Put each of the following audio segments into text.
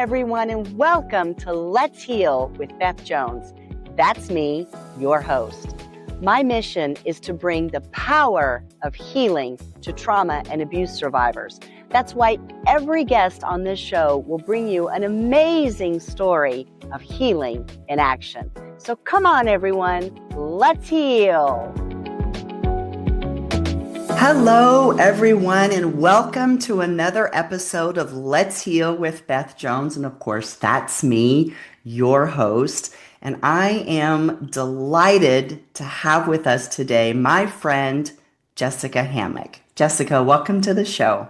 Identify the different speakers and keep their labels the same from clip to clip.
Speaker 1: everyone, and welcome to Let's Heal with Beth Jones. That's me, your host. My mission is to bring the power of healing to trauma and abuse survivors. That's why every guest on this show will bring you an amazing story of healing in action. So come on, everyone, let's heal. Hello, everyone, and welcome to another episode of Let's Heal with Beth Jones. And of course, that's me, your host. And I am delighted to have with us today my friend, Jessica Hammock. Jessica, welcome to the show.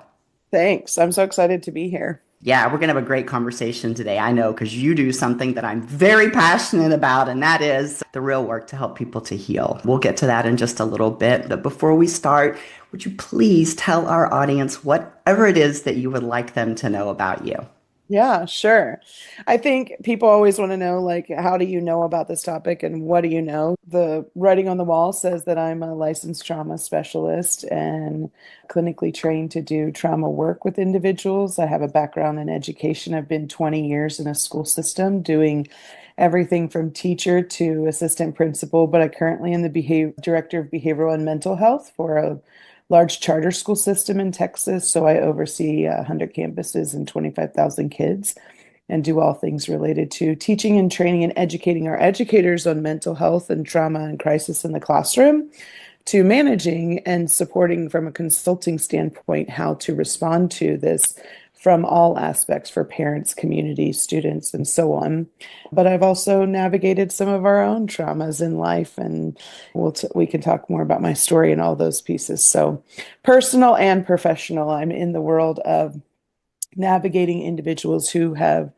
Speaker 2: Thanks. I'm so excited to be here.
Speaker 1: Yeah, we're going to have a great conversation today. I know, because you do something that I'm very passionate about, and that is the real work to help people to heal. We'll get to that in just a little bit. But before we start, would you please tell our audience whatever it is that you would like them to know about you?
Speaker 2: Yeah, sure. I think people always want to know, how do you know about this topic and what do you know? The writing on the wall says that I'm a licensed trauma specialist and clinically trained to do trauma work with individuals. I have a background in education. I've been 20 years in a school system doing everything from teacher to assistant principal, but I currently am the director of behavioral and mental health for a large charter school system in Texas. So I oversee 100 campuses and 25,000 kids and do all things related to teaching and training and educating our educators on mental health and trauma and crisis in the classroom, to managing and supporting from a consulting standpoint how to respond to this from all aspects for parents, community, students, and so on. But I've also navigated some of our own traumas in life, and we can talk more about my story and all those pieces. So personal and professional, I'm in the world of navigating individuals who have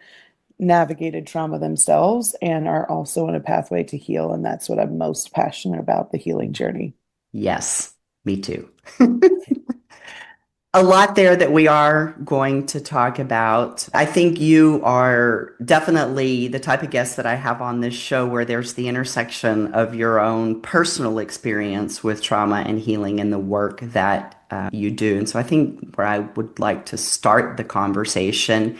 Speaker 2: navigated trauma themselves and are also on a pathway to heal. And that's what I'm most passionate about, the healing journey.
Speaker 1: Yes, me too. A lot there that we are going to talk about. I think you are definitely the type of guest that I have on this show where there's the intersection of your own personal experience with trauma and healing and the work that you do. And so I think where I would like to start the conversation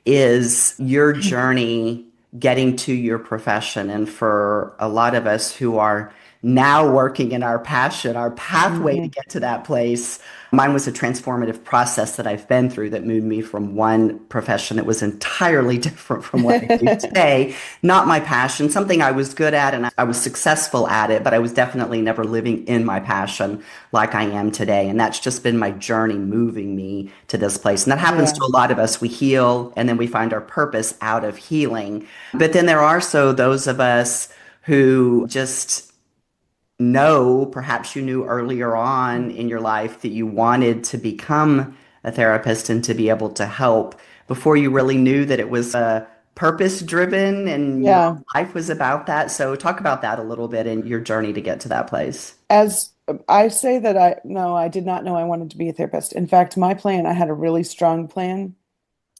Speaker 1: is your journey getting to your profession. And for a lot of us who are now working in our passion, our pathway to get to that place. Mine was a transformative process that I've been through that moved me from one profession that was entirely different from what I do today. Not my passion, something I was good at and I was successful at it, but I was definitely never living in my passion like I am today. And that's just been my journey moving me to this place. And that happens to a lot of us. We heal and then we find our purpose out of healing. But then there are also those of us who just know, perhaps you knew earlier on in your life that you wanted to become a therapist and to be able to help before you really knew that it was purpose driven and your life was about that. So talk about that a little bit and your journey to get to that place.
Speaker 2: As I say that I did not know I wanted to be a therapist. In fact, my plan, I had a really strong plan.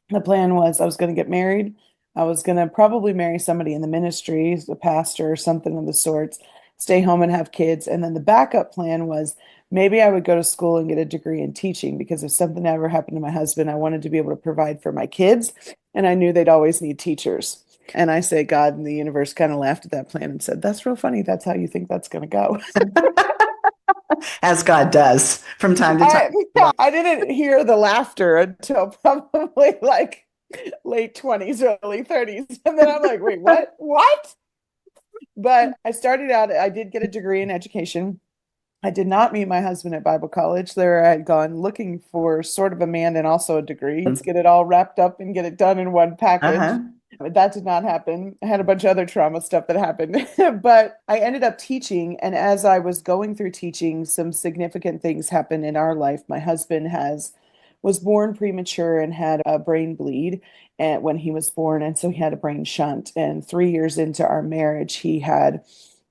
Speaker 2: The plan was I was going to get married. I was going to probably marry somebody in the ministry, a pastor or something of the sorts, stay home and have kids. And then the backup plan was maybe I would go to school and get a degree in teaching, because if something ever happened to my husband, I wanted to be able to provide for my kids. And I knew they'd always need teachers. And I say God and the universe kind of laughed at that plan and said, that's real funny. That's how you think that's going to go.
Speaker 1: As God does from time to time.
Speaker 2: I didn't hear the laughter until probably like late 20s, early 30s. And then I'm like, wait, what? What? But I started out, I did get a degree in education. I did not meet my husband at Bible college. There I had gone looking for sort of a man and also a degree. Let's get it all wrapped up and get it done in one package. But that did not happen. I had a bunch of other trauma stuff that happened. But I ended up teaching. And as I was going through teaching, some significant things happened in our life. My husband was born premature and had a brain bleed when he was born. And so he had a brain shunt. And 3 years into our marriage, he had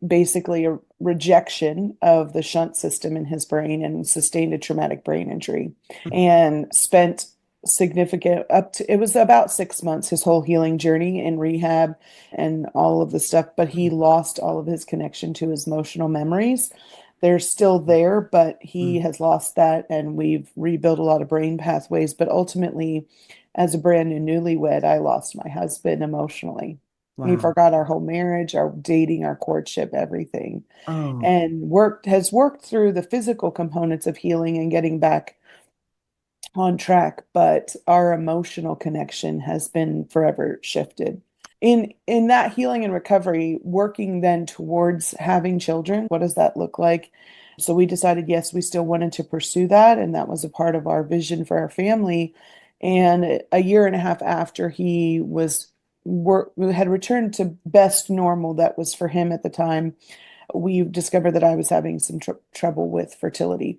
Speaker 2: basically a rejection of the shunt system in his brain and sustained a traumatic brain injury and spent it was about 6 months, his whole healing journey in rehab and all of the stuff. But he lost all of his connection to his emotional memories They're still there, but he
Speaker 1: Mm.
Speaker 2: has lost that, and we've rebuilt a lot of brain pathways. But ultimately, as a brand new newlywed, I lost my husband emotionally. We
Speaker 1: Wow.
Speaker 2: forgot our whole marriage, our dating, our courtship, everything,
Speaker 1: Oh,
Speaker 2: and worked through the physical components of healing and getting back on track, but our emotional connection has been forever shifted. In that healing and recovery, working then towards having children, what does that look like? So we decided, yes, we still wanted to pursue that, and that was a part of our vision for our family. And a year and a half after he was work had returned to best normal that was for him at the time, we discovered that I was having some trouble with fertility.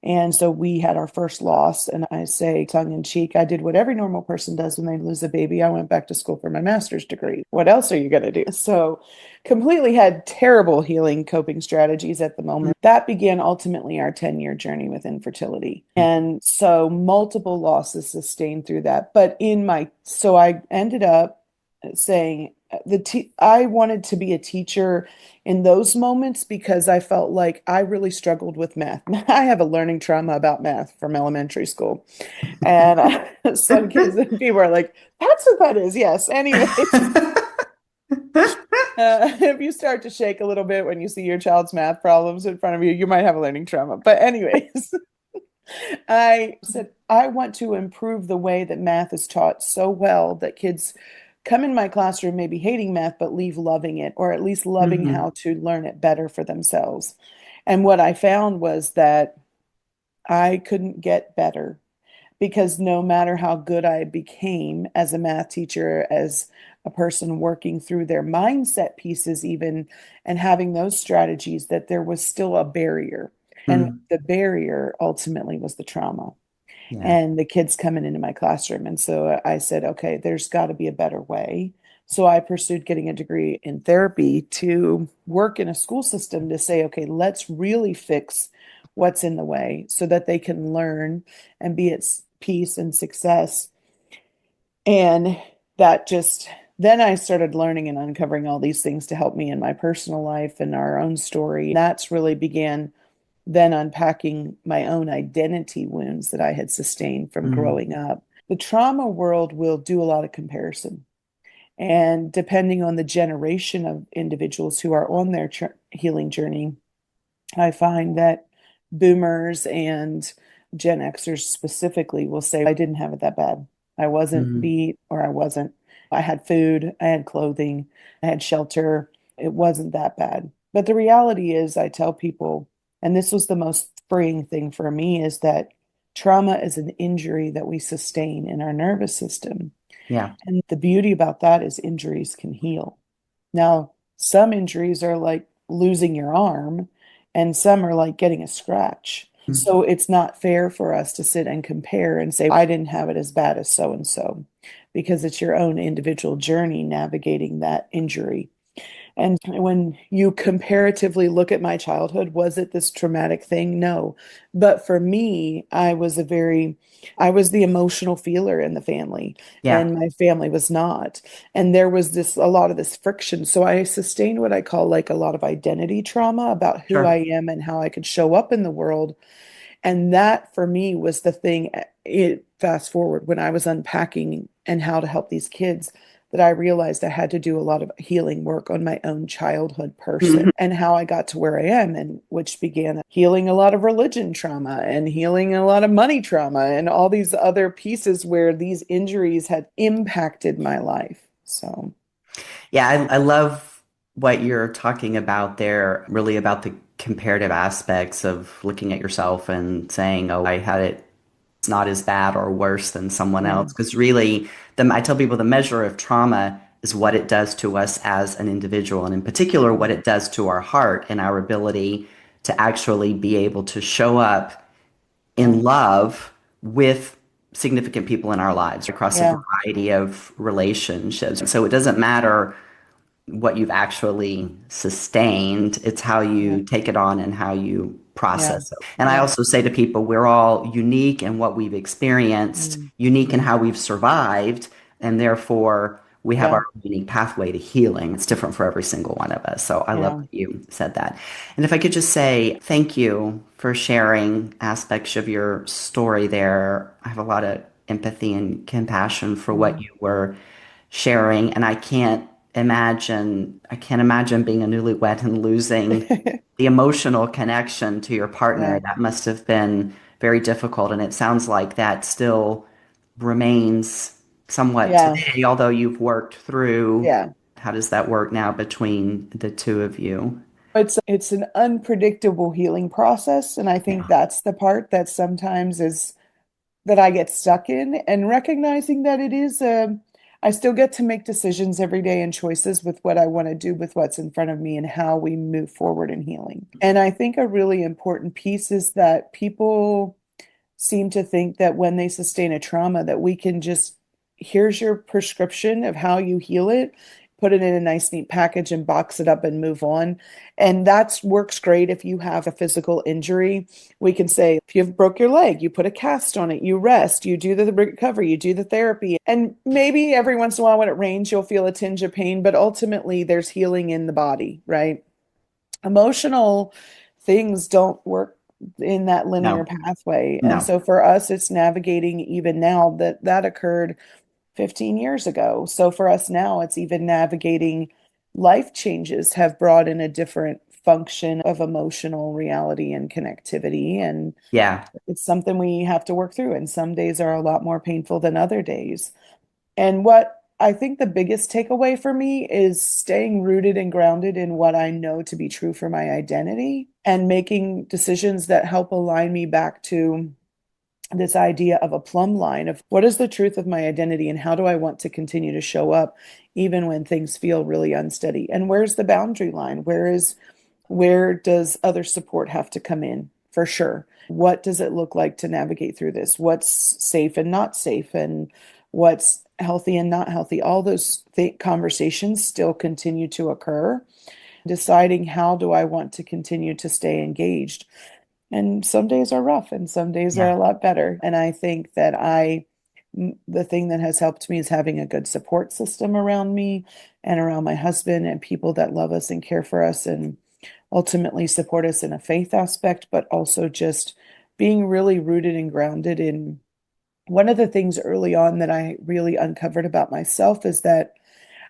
Speaker 2: And so we had our first loss. And I say, tongue in cheek, I did what every normal person does when they lose a baby. I went back to school for my master's degree. What else are you going to do? So, completely had terrible healing coping strategies at the
Speaker 1: mm,
Speaker 2: moment. That began ultimately our 10-year journey with infertility. And so, multiple losses sustained through that. But so I ended up saying, I wanted to be a teacher in those moments because I felt like I really struggled with math. I have a learning trauma about math from elementary school. And some kids and people are like, that's what that is. Yes. Anyways, if you start to shake a little bit when you see your child's math problems in front of you, you might have a learning trauma. But, anyways, I said, I want to improve the way that math is taught so well that kids come in my classroom maybe hating math, but leave loving it, or at least loving
Speaker 1: Mhm.
Speaker 2: how to learn it better for themselves. And what I found was that I couldn't get better because no matter how good I became as a math teacher, as a person working through their mindset pieces, even and having those strategies, that there was still a barrier. And
Speaker 1: Mm.
Speaker 2: the barrier ultimately was the trauma
Speaker 1: Yeah.
Speaker 2: and the kids coming into my classroom. And so I said, okay, there's got to be a better way. So I pursued getting a degree in therapy to work in a school system to say, okay, let's really fix what's in the way so that they can learn and be at peace and success. And that just, then I started learning and uncovering all these things to help me in my personal life and our own story. That's really began then unpacking my own identity wounds that I had sustained from
Speaker 1: Mm.
Speaker 2: growing up. The trauma world will do a lot of comparison. And depending on the generation of individuals who are on their healing journey, I find that boomers and Gen Xers specifically will say, I didn't have it that bad. I wasn't
Speaker 1: Mm.
Speaker 2: beat or I wasn't. I had food, I had clothing, I had shelter. It wasn't that bad. But the reality is, I tell people, and this was the most freeing thing for me, is that trauma is an injury that we sustain in our nervous system.
Speaker 1: Yeah.
Speaker 2: And the beauty about that is injuries can heal. Now, some injuries are like losing your arm, and some are like getting a scratch.
Speaker 1: Mm.
Speaker 2: So it's not fair for us to sit and compare and say, I didn't have it as bad as so and so, because it's your own individual journey navigating that injury. And when you comparatively look at my childhood, was it this traumatic thing? No. But for me, I was the emotional feeler in the family,
Speaker 1: Yeah.
Speaker 2: and my family was not. And there was a lot of this friction. So I sustained what I call like a lot of identity trauma about who I
Speaker 1: Sure.
Speaker 2: am and how I could show up in the world. And that for me was the thing. Fast forward when I was unpacking and how to help these kids, that I realized I had to do a lot of healing work on my own childhood person
Speaker 1: Mhm.
Speaker 2: and how I got to where I am, and which began healing a lot of religion trauma and healing a lot of money trauma and all these other pieces where these injuries had impacted my life. So,
Speaker 1: Yeah, I love what you're talking about there, really about the comparative aspects of looking at yourself and saying, oh, I had it it's not as bad or worse than someone
Speaker 2: yeah,
Speaker 1: else. Because really, I tell people the measure of trauma is what it does to us as an individual, and in particular, what it does to our heart and our ability to actually be able to show up
Speaker 2: yeah,
Speaker 1: in love with significant people in our lives across a
Speaker 2: yeah,
Speaker 1: variety of relationships. So it doesn't matter what you've actually sustained. It's how
Speaker 2: yeah,
Speaker 1: you take it on and how you
Speaker 2: yeah,
Speaker 1: process it. And I
Speaker 2: yeah,
Speaker 1: also say to people, we're all unique in what we've experienced,
Speaker 2: mm,
Speaker 1: unique in how we've survived, and therefore we have
Speaker 2: Yeah.
Speaker 1: our unique pathway to healing. It's different for every single one of us. So I love
Speaker 2: Yeah.
Speaker 1: that you said that. And if I could just say thank you for sharing aspects of your story there. I have a lot of empathy and compassion for what
Speaker 2: Mm.
Speaker 1: you were sharing, and I can't imagine being a newlywed and losing the emotional connection to your partner.
Speaker 2: Yeah.
Speaker 1: That must have been very difficult, and it sounds like that still remains somewhat
Speaker 2: Yeah.
Speaker 1: today, although you've worked through.
Speaker 2: Yeah.
Speaker 1: How does that work now between the two of you?
Speaker 2: It's an unpredictable healing process, and I think
Speaker 1: Yeah.
Speaker 2: that's the part that sometimes is that I get stuck in, and recognizing that it is I still get to make decisions every day and choices with what I want to do with what's in front of me and how we move forward in healing. And I think a really important piece is that people seem to think that when they sustain a trauma that we can just here's your prescription of how you heal it, put it in a nice neat package and box it up and move on. And that works great if you have a physical injury. We can say if you've broke your leg, you put a cast on it, you rest, you do the recovery, you do the therapy, and maybe every once in a while when it rains you'll feel a tinge of pain, but ultimately there's healing in the body, right? Emotional things don't work in that linear
Speaker 1: No,
Speaker 2: pathway. And
Speaker 1: no.
Speaker 2: so for us, it's navigating even now that that occurred 15 years ago. So for us now, it's even navigating life changes have brought in a different function of emotional reality and connectivity. And
Speaker 1: Yeah,
Speaker 2: it's something we have to work through. And some days are a lot more painful than other days. And what I think the biggest takeaway for me is staying rooted and grounded in what I know to be true for my identity and making decisions that help align me back to this idea of a plumb line of what is the truth of my identity and how do I want to continue to show up even when things feel really unsteady? And where's the boundary line? Where does other support have to come in for sure? What does it look like to navigate through this? What's safe and not safe, and what's healthy and not healthy? All those conversations still continue to occur. Deciding how do I want to continue to stay engaged. And some days are rough and some days are
Speaker 1: yeah,
Speaker 2: a lot better. And I think that the thing that has helped me is having a good support system around me and around my husband and people that love us and care for us and ultimately support us in a faith aspect, but also just being really rooted and grounded in one of the things early on that I really uncovered about myself is that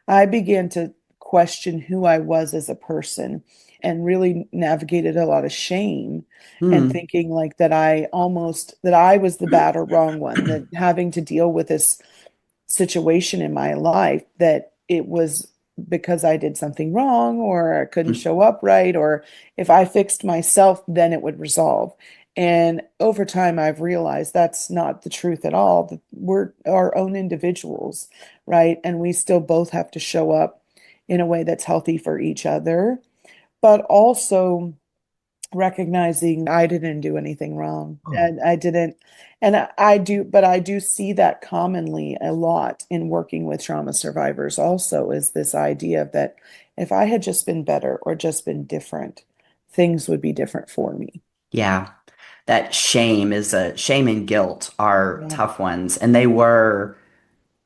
Speaker 2: I began to question who I was as a person and really navigated a lot of shame and
Speaker 1: Hmm.
Speaker 2: thinking like that I was the bad or wrong one, that having to deal with this situation in my life that it was because I did something wrong or I couldn't show up right, or if I fixed myself, then it would resolve. And over time, I've realized that's not the truth at all. That we're our own individuals, right? And we still both have to show up in a way that's healthy for each other, but also recognizing I didn't do anything wrong
Speaker 1: Oh,
Speaker 2: and I didn't and I do but I do see that commonly a lot in working with trauma survivors also is this idea of that if I had just been better or just been different, things would be different for me.
Speaker 1: yeah. That shame and guilt are
Speaker 2: Yeah.
Speaker 1: tough ones. And they were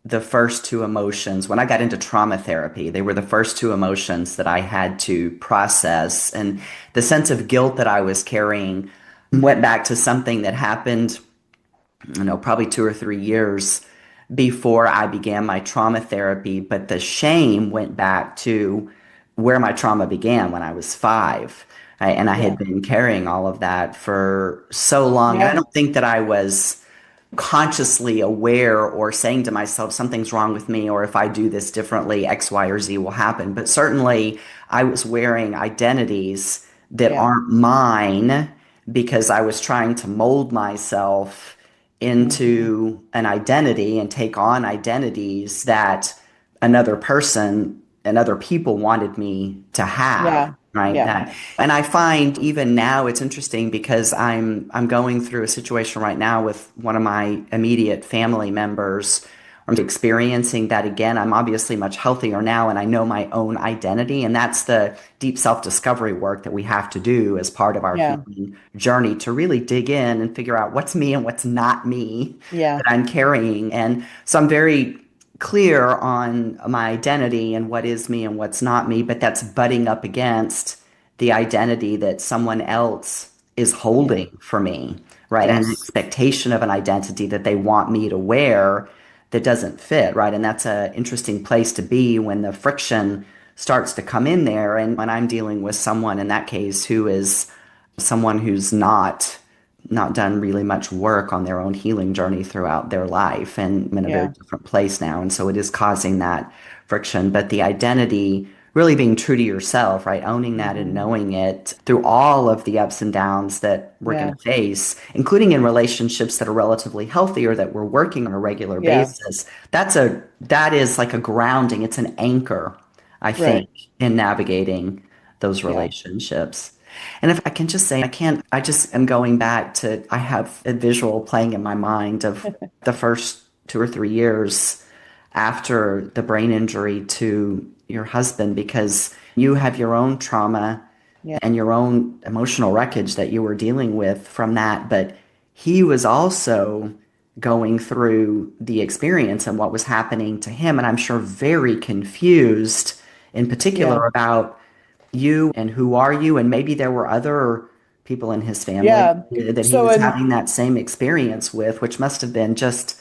Speaker 1: the first two emotions. When I got into trauma therapy, they were the first two emotions that I had to process. And the sense of guilt that I was carrying went back to something that happened, probably 2 or 3 years before I began my trauma therapy. But the shame went back to where my trauma began when I was 5. And I had
Speaker 2: Yeah.
Speaker 1: been carrying all of that for so long. And I
Speaker 2: Yeah.
Speaker 1: don't think that I was consciously aware or saying to myself, something's wrong with me, or if I do this differently, X, Y, or Z will happen. But certainly I was wearing identities that
Speaker 2: Yeah.
Speaker 1: aren't mine because I was trying to mold myself
Speaker 2: Hmm.
Speaker 1: into an identity and take on identities that another person and other people wanted me to have,
Speaker 2: Yeah.
Speaker 1: right?
Speaker 2: Yeah.
Speaker 1: That, and I find even now it's interesting because I'm going through a situation right now with one of my immediate family members. I'm experiencing that again. I'm obviously much healthier now and I know my own identity. And that's the deep self-discovery work that we have to do as part of our
Speaker 2: Yeah.
Speaker 1: healing journey to really dig in and figure out what's me and what's not me
Speaker 2: Yeah.
Speaker 1: that I'm carrying. And so I'm very clear on my identity and what is me and what's not me, but that's butting up against the identity that someone else is
Speaker 2: Yeah.
Speaker 1: holding for me, right? And an
Speaker 2: Yes.
Speaker 1: expectation of an identity that they want me to wear that doesn't fit, right? And that's an interesting place to be when the friction starts to come in there. And when I'm dealing with someone in that case who is someone who's not done really much work on their own healing journey throughout their life and I'm in a very
Speaker 2: Yeah.
Speaker 1: different place now. And so it is causing that friction. But the identity, really being true to yourself, right? Owning that and
Speaker 2: Hmm.
Speaker 1: knowing it through all of the ups and downs that we're going
Speaker 2: Yeah.
Speaker 1: to face, including in relationships that are relatively healthy or that we're working on a regular
Speaker 2: Yeah.
Speaker 1: basis. That is like a grounding. It's an anchor, I think,
Speaker 2: Right.
Speaker 1: in navigating those
Speaker 2: Yeah.
Speaker 1: relationships. And if I can just say, I just am going back to, I have a visual playing in my mind of the first 2 or 3 years after the brain injury to your husband, because you have your own trauma
Speaker 2: Yeah.
Speaker 1: and your own emotional wreckage that you were dealing with from that. But he was also going through the experience and what was happening to him. And I'm sure very confused in
Speaker 2: Yeah.
Speaker 1: particular about you and who are you, and maybe there were other people in his family
Speaker 2: Yeah.
Speaker 1: that he
Speaker 2: So,
Speaker 1: was
Speaker 2: and
Speaker 1: having that same experience with, which must have been just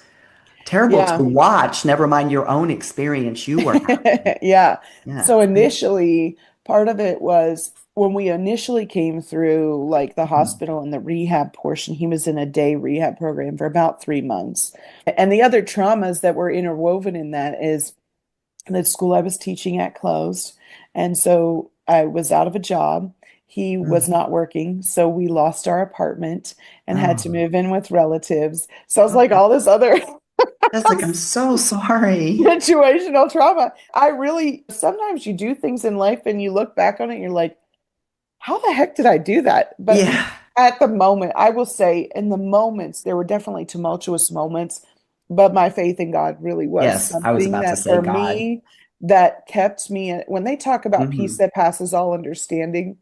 Speaker 1: terrible to
Speaker 2: yeah.
Speaker 1: watch, never mind your own experience you were having.
Speaker 2: Yeah.
Speaker 1: Yeah.
Speaker 2: So initially, part of it was when we initially came through like the
Speaker 1: Mhm.
Speaker 2: hospital and the rehab portion, he was in a day rehab program for about 3 months. And the other traumas that were interwoven in that is the school I was teaching at closed. And so I was out of a job. He was
Speaker 1: Mm.
Speaker 2: not working. So we lost our apartment and had to
Speaker 1: Oh,
Speaker 2: move in with relatives. So it's like
Speaker 1: oh,
Speaker 2: all this other
Speaker 1: that's like, I'm so sorry.
Speaker 2: situational trauma. I really, sometimes you do things in life and you look back on it and you're like, how the heck did I do that? But
Speaker 1: Yeah.
Speaker 2: at the moment, I will say, in the moments, there were definitely tumultuous moments, but my faith in God really was
Speaker 1: Yes, I was
Speaker 2: something
Speaker 1: about to
Speaker 2: that
Speaker 1: say
Speaker 2: for
Speaker 1: God.
Speaker 2: me, that kept me, when they talk about peace
Speaker 1: Hmm.
Speaker 2: that passes all understanding,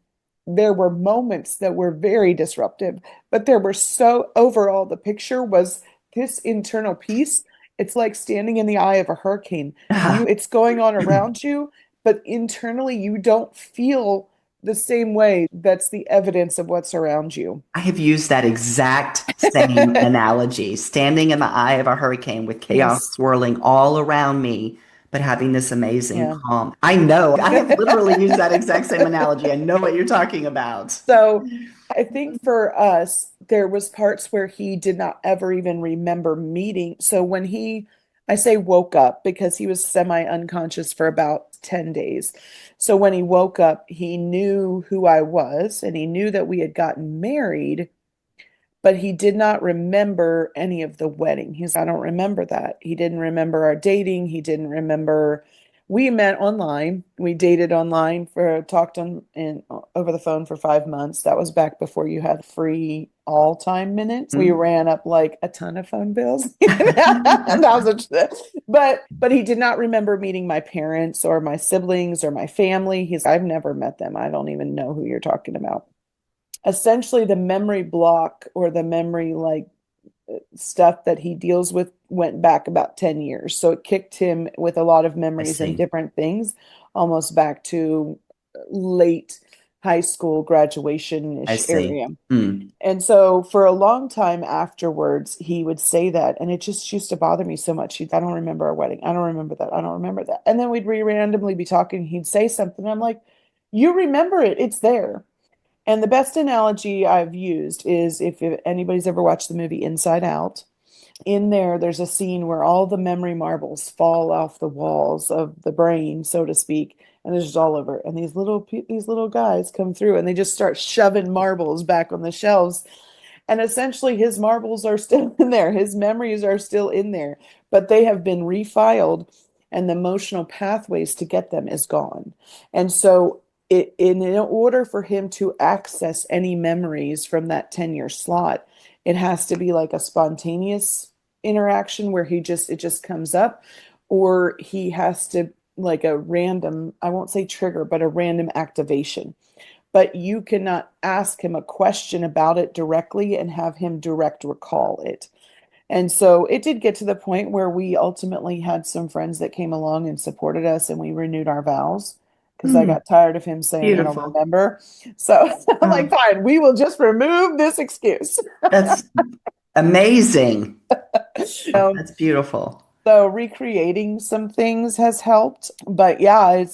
Speaker 2: there were moments that were very disruptive, but there were so overall, the picture was this internal peace. It's like standing in the eye of a hurricane. It's going on around you, but internally you don't feel the same way. That's the evidence of what's around you.
Speaker 1: I have used that exact same analogy, standing in the eye of a hurricane with chaos
Speaker 2: Yes.
Speaker 1: swirling all around me, but having this amazing
Speaker 2: Yeah.
Speaker 1: calm. I know. I have literally used that exact same analogy. I know what you're talking about.
Speaker 2: So I think for us, there was parts where he did not ever even remember meeting. So when I say woke up because he was semi-unconscious for about 10 days. So when he woke up, he knew who I was and he knew that we had gotten married, but he did not remember any of the wedding. I don't remember that. He didn't remember our dating. He didn't remember. We met online. We dated online talked on in over the phone for 5 months. That was back before you had free all time minutes. We
Speaker 1: Hmm.
Speaker 2: ran up like a ton of phone bills. That was but he did not remember meeting my parents or my siblings or my family. I've never met them. I don't even know who you're talking about. Essentially the memory block or the memory like stuff that he deals with went back about 10 years. So it kicked him with a lot of
Speaker 1: I
Speaker 2: memories and
Speaker 1: see.
Speaker 2: different things, almost back to late high school
Speaker 1: I
Speaker 2: graduation-ish
Speaker 1: see.
Speaker 2: area.
Speaker 1: Hmm.
Speaker 2: And so for a long time afterwards, he would say that, and it just used to bother me so much. I don't remember our wedding. I don't remember that. I don't remember that. And then we'd randomly be talking. He'd say something. I'm like, you remember it. It's there. And the best analogy I've used is if anybody's ever watched the movie Inside Out, in there, there's a scene where all the memory marbles fall off the walls of the brain, so to speak, and they're just all over. And these little guys come through and they just start shoving marbles back on the shelves. And essentially, his marbles are still in there. His memories are still in there, but they have been refiled, and the emotional pathways to get them is gone. And so, in order for him to access any memories from that 10-year slot, it has to be like a spontaneous interaction where it just comes up, or he has to like a random, I won't say trigger, but a random activation, but you cannot ask him a question about it directly and have him direct recall it. And so it did get to the point where we ultimately had some friends that came along and supported us, and we renewed our vows because I
Speaker 1: Mm,
Speaker 2: got tired of him saying, I don't
Speaker 1: beautiful.
Speaker 2: remember. So I'm like,
Speaker 1: Oh,
Speaker 2: fine, we will just remove this excuse.
Speaker 1: that's amazing.
Speaker 2: Um,
Speaker 1: That's beautiful.
Speaker 2: so recreating some things has helped. But yeah,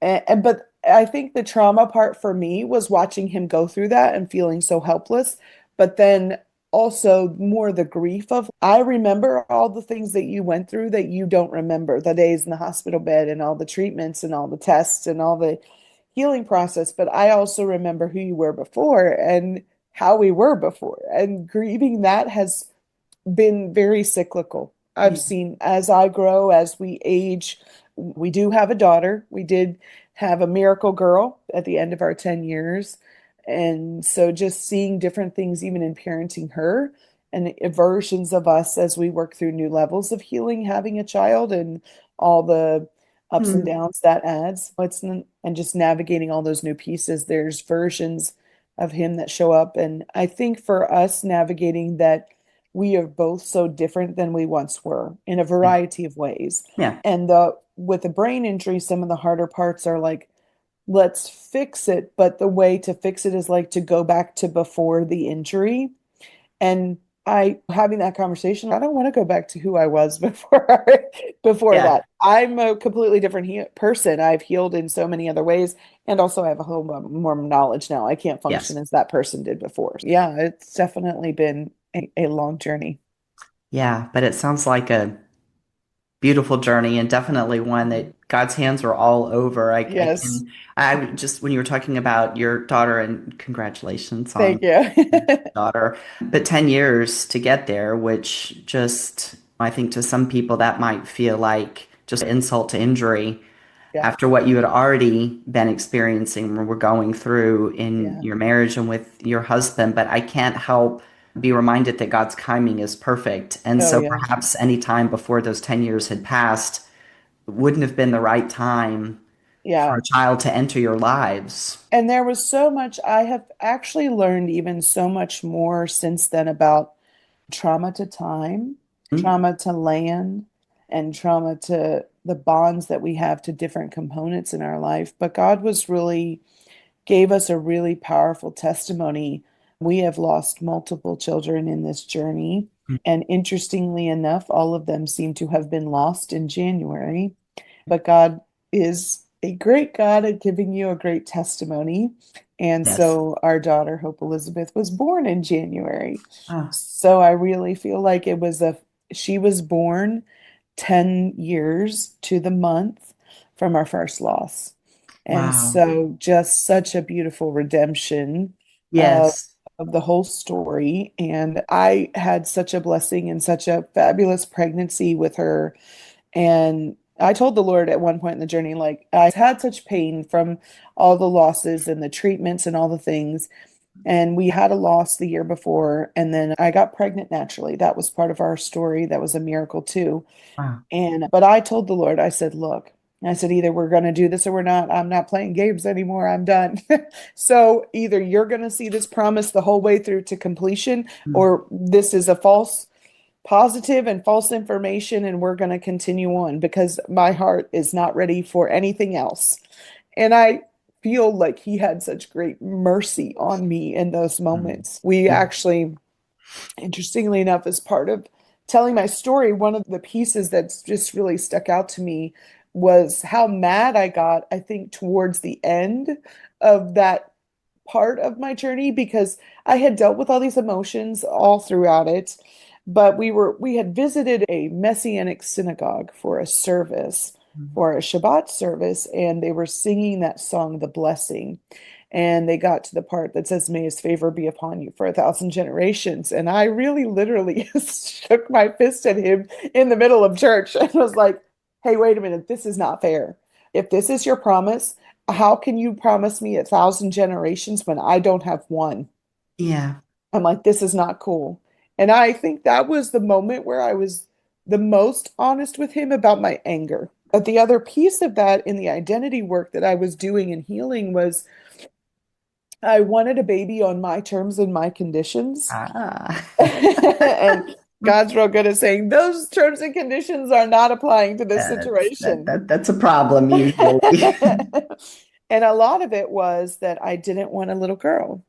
Speaker 2: but I think the trauma part for me was watching him go through that and feeling so helpless. But then also more the grief of, I remember all the things that you went through that you don't remember, the days in the hospital bed and all the treatments and all the tests and all the healing process. But I also remember who you were before and how we were before. And grieving that has been very cyclical. I've
Speaker 1: Yeah.
Speaker 2: seen as I grow, as we age, we do have a daughter. We did have a miracle girl at the end of our 10 years. And so just seeing different things, even in parenting her, and versions of us as we work through new levels of healing, having a child and all the ups and
Speaker 1: Mm,
Speaker 2: downs that adds. And just navigating all those new pieces. There's versions of him that show up. And I think for us navigating that, we are both so different than we once were in a
Speaker 1: yeah.
Speaker 2: variety of ways.
Speaker 1: Yeah.
Speaker 2: And the with the brain injury, some of the harder parts are like, let's fix it, but the way to fix it is like to go back to before the injury. And I having that conversation, I don't want to go back to who I was before
Speaker 1: Yeah.
Speaker 2: that. I'm a completely different person. I've healed in so many other ways, and also I have a whole lot more knowledge now. I can't function
Speaker 1: Yes.
Speaker 2: as that person did before. Yeah, it's definitely been a long journey.
Speaker 1: Yeah. But it sounds like a beautiful journey and definitely one that God's hands are all over.
Speaker 2: Yes,
Speaker 1: I just, when you were talking about your daughter, and congratulations
Speaker 2: thank
Speaker 1: on
Speaker 2: you.
Speaker 1: daughter, but 10 years to get there, which just, I think to some people that might feel like just insult to injury
Speaker 2: Yeah,
Speaker 1: after what you had already been experiencing or were going through in
Speaker 2: yeah.
Speaker 1: your marriage and with your husband. But I can't help be reminded that God's timing is perfect. And
Speaker 2: Oh,
Speaker 1: so
Speaker 2: yeah.
Speaker 1: perhaps any time before those 10 years had passed wouldn't have been the right time for
Speaker 2: Yeah.
Speaker 1: a child to enter your lives.
Speaker 2: And there was so much, I have actually learned even so much more since then about trauma to time,
Speaker 1: Mm,
Speaker 2: trauma to land, and trauma to the bonds that we have to different components in our life. But God was really gave us a really powerful testimony. We have lost multiple children in this journey.
Speaker 1: mm.
Speaker 2: And interestingly enough, all of them seem to have been lost in January. But God is a great God at giving you a great testimony. And
Speaker 1: Yes.
Speaker 2: so our daughter, Hope Elizabeth, was born in January.
Speaker 1: Oh,
Speaker 2: So I really feel like she was born 10 years to the month from our first loss. And
Speaker 1: wow.
Speaker 2: so just such a beautiful redemption of,
Speaker 1: Yes.
Speaker 2: of the whole story. And I had such a blessing and such a fabulous pregnancy with her. And I told the Lord at one point in the journey, like, I had such pain from all the losses and the treatments and all the things. And we had a loss the year before. And then I got pregnant naturally. That was part of our story. That was a miracle too.
Speaker 1: Wow.
Speaker 2: But I told the Lord, I said, look, I said, either we're going to do this or we're not. I'm not playing games anymore. I'm done. So either you're going to see this promise the whole way through to completion,
Speaker 1: Mm,
Speaker 2: or this is a false positive and false information, and we're going to continue on because my heart is not ready for anything else. And I feel like he had such great mercy on me in those
Speaker 1: mm.
Speaker 2: moments. We
Speaker 1: Yeah.
Speaker 2: actually, interestingly enough, as part of telling my story, one of the pieces that's just really stuck out to me was how mad I got, I think, towards the end of that part of my journey because I had dealt with all these emotions all throughout it. But we had visited a Messianic synagogue for a service,
Speaker 1: Mm.
Speaker 2: for a Shabbat service, and they were singing that song, The Blessing. And they got to the part that says, May his favor be upon you for 1,000 generations. And I really literally shook my fist at him in the middle of church and was like, hey, wait a minute, this is not fair. If this is your promise, how can you promise me 1,000 generations when I don't have one?
Speaker 1: Yeah.
Speaker 2: I'm like, this is not cool. And I think that was the moment where I was the most honest with him about my anger. But the other piece of that in the identity work that I was doing in healing was I wanted a baby on my terms and my conditions.
Speaker 1: Ah.
Speaker 2: And God's real good at saying those terms and conditions are not applying to this
Speaker 1: That,
Speaker 2: situation.
Speaker 1: that's a problem usually.
Speaker 2: And a lot of it was that I didn't want a little girl.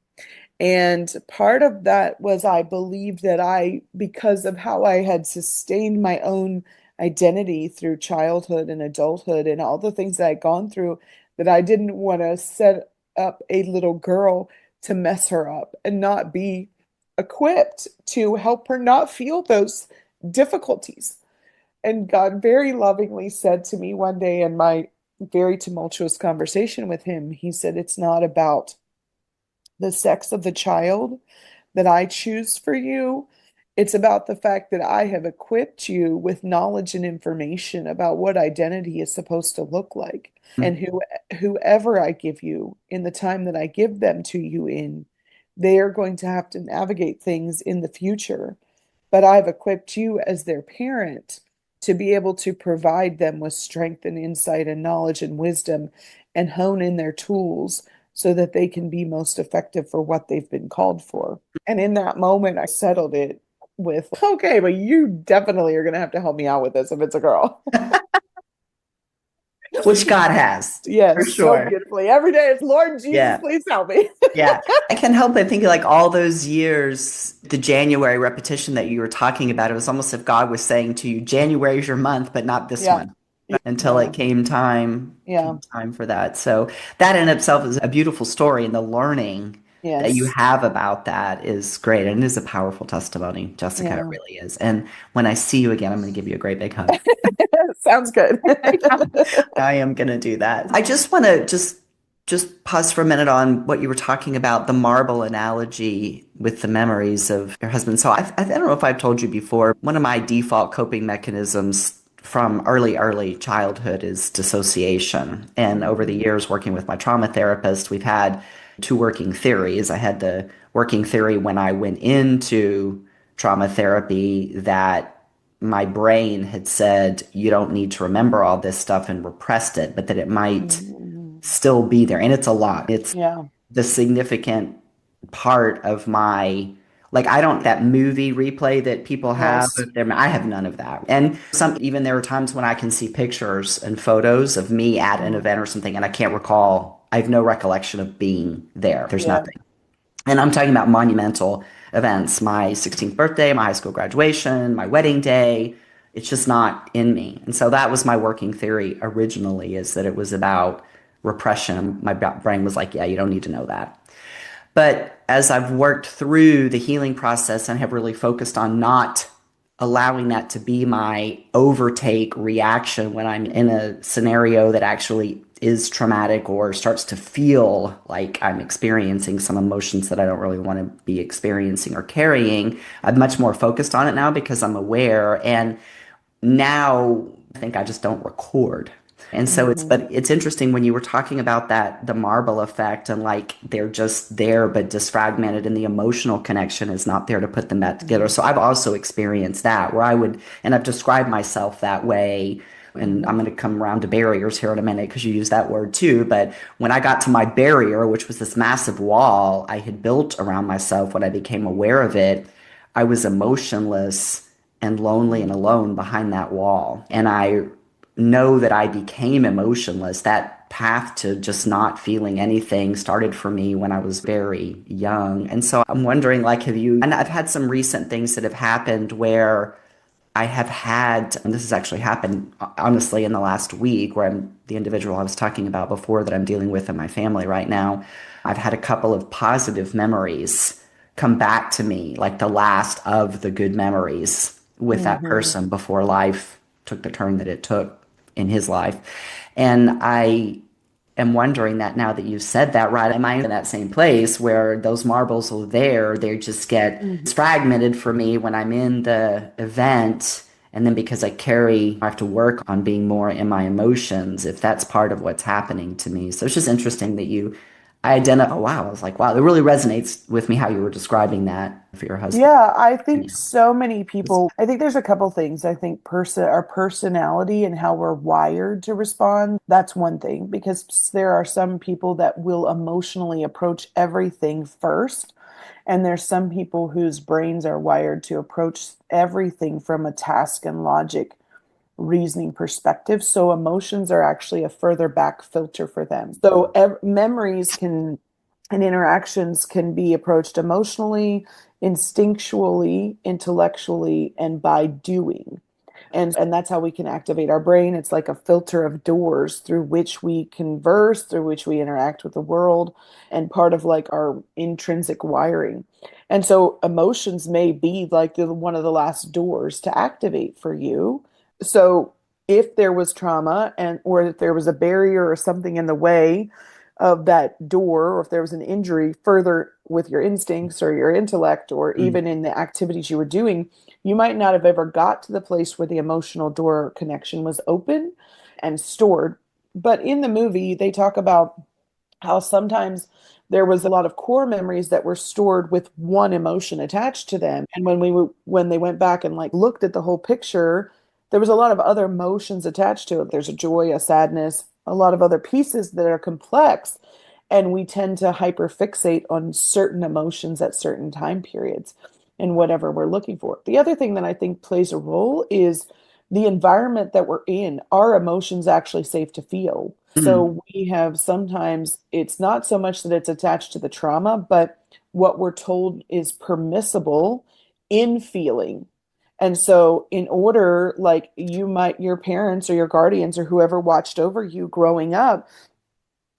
Speaker 2: And part of that was I believed that because of how I had sustained my own identity through childhood and adulthood and all the things that I'd gone through, that I didn't want to set up a little girl to mess her up and not be equipped to help her not feel those difficulties. And God very lovingly said to me one day in my very tumultuous conversation with him, he said, it's not about the sex of the child that I choose for you. It's about the fact that I have equipped you with knowledge and information about what identity is supposed to look like. And whoever I give you in the time that I give them to you in, they are going to have to navigate things in the future. But I've equipped you as their parent to be able to provide them with strength and insight and knowledge and wisdom and hone in their tools so that they can be most effective for what they've been called for. And in that moment, I settled it with, okay, but you definitely are going to have to help me out with this if it's a girl.
Speaker 1: Which God has, for
Speaker 2: Yes, so
Speaker 1: sure.
Speaker 2: beautifully. Every day it's, Lord Jesus,
Speaker 1: Yeah.
Speaker 2: please help me.
Speaker 1: Yeah. I can't help but think like all those years, the January repetition that you were talking about, it was almost as if God was saying to you, January is your month, but not this
Speaker 2: Yeah.
Speaker 1: one, until
Speaker 2: Yeah.
Speaker 1: it came
Speaker 2: Yeah.
Speaker 1: time for that. So that in itself is a beautiful story, and the learning that you
Speaker 2: Yes.
Speaker 1: have about that is great. And it is a powerful testimony, Jessica, it
Speaker 2: Yeah.
Speaker 1: really is. And when I see you again, I'm going to give you a great big hug.
Speaker 2: Sounds good.
Speaker 1: I am going to do that. I just want to just pause for a minute on what you were talking about, the marble analogy with the memories of your husband. So I don't know if I've told you before, one of my default coping mechanisms from early childhood is dissociation. And over the
Speaker 2: Mhm.
Speaker 1: years working with my trauma therapist, we've had two working theories. I had the working theory when I went into trauma therapy that my brain had said, you don't need to remember all this stuff and repressed it, but that it might
Speaker 2: Mhm.
Speaker 1: still be there. And it's a lot. It's
Speaker 2: Yeah.
Speaker 1: the significant part of my, like, I don't, that movie replay that people have
Speaker 2: Yes.
Speaker 1: of I have none of that. And even there are times when I can see pictures and photos of me at an
Speaker 2: Mhm.
Speaker 1: event or something and I can't recall, I have no recollection of being there. There's
Speaker 2: Yeah.
Speaker 1: nothing. And I'm talking about monumental events, my 16th birthday, my high school graduation, my wedding day. It's just not in me. And so that was my working theory originally, is that it was about repression. My brain was like, yeah, you don't need to know that. But as I've worked through the healing process and have really focused on not allowing that to be my overtake reaction when I'm in a scenario that actually is traumatic or starts to feel like I'm experiencing some emotions that I don't really want to be experiencing or carrying, I'm much more focused on it now because I'm aware. And now I think I just don't record. And so
Speaker 2: Mhm.
Speaker 1: but it's interesting when you were talking about that, the marble effect, and like they're just there, but disfragmented, and the emotional connection is not there to put them back together.
Speaker 2: Mhm.
Speaker 1: So I've also experienced that where I would, and I've described myself that way. And I'm
Speaker 2: Mhm.
Speaker 1: going to come around to barriers here in a minute because you use that word too. But when I got to my barrier, which was this massive wall I had built around myself, when I became aware of it, I was emotionless and lonely and
Speaker 2: Mhm.
Speaker 1: alone behind that wall. And I know that I became emotionless. That path to just not feeling anything started for me when I was very young. And so I'm wondering, like, and I've had some recent things that have happened where I have had, and this has actually happened honestly in the last week, where I'm the individual I was talking about before that I'm dealing with in my family right now. I've had a couple of positive memories come back to me, like the last of the good memories with that
Speaker 2: Mhm.
Speaker 1: person before life took the turn that it took in his life. And I am wondering that now that you've said that, right? Am I in that same place where those marbles are there? They just get
Speaker 2: Mhm.
Speaker 1: fragmented for me when I'm in the event. And then because I have to work on being more in my emotions, if that's part of what's happening to me. So it's just interesting that I identify, oh, wow. I was like, wow, it really resonates with me how you were describing that for your husband.
Speaker 2: Yeah, I think so many people, I think there's a couple things. I think our personality and how we're wired to respond, that's one thing because there are some people that will emotionally approach everything first. And there's some people whose brains are wired to approach everything from a task and logic reasoning perspective. So emotions are actually a further back filter for them. So memories can and interactions can be approached emotionally, instinctually, intellectually, and by doing. And that's how we can activate our brain. It's like a filter of doors through which we converse, through which we interact with the world, and part of like our intrinsic wiring. And so emotions may be like one of the last doors to activate for you. So if there was trauma and or if there was a barrier or something in the way of that door, or if there was an injury further with your instincts or your intellect, or
Speaker 1: Mm.
Speaker 2: even in the activities you were doing, you might not have ever got to the place where the emotional door connection was open and stored. But in the movie, they talk about how sometimes there was a lot of core memories that were stored with one emotion attached to them. And when they went back and like looked at the whole picture, there was a lot of other emotions attached to it. There's a joy, a sadness, a lot of other pieces that are complex. And we tend to hyperfixate on certain emotions at certain time periods and whatever we're looking for. The other thing that I think plays a role is the environment that we're in. Are emotions actually safe to feel?
Speaker 1: Mm.
Speaker 2: So we have sometimes it's not so much that it's attached to the trauma, but what we're told is permissible in feeling. And so, in order, like your parents or your guardians or whoever watched over you growing up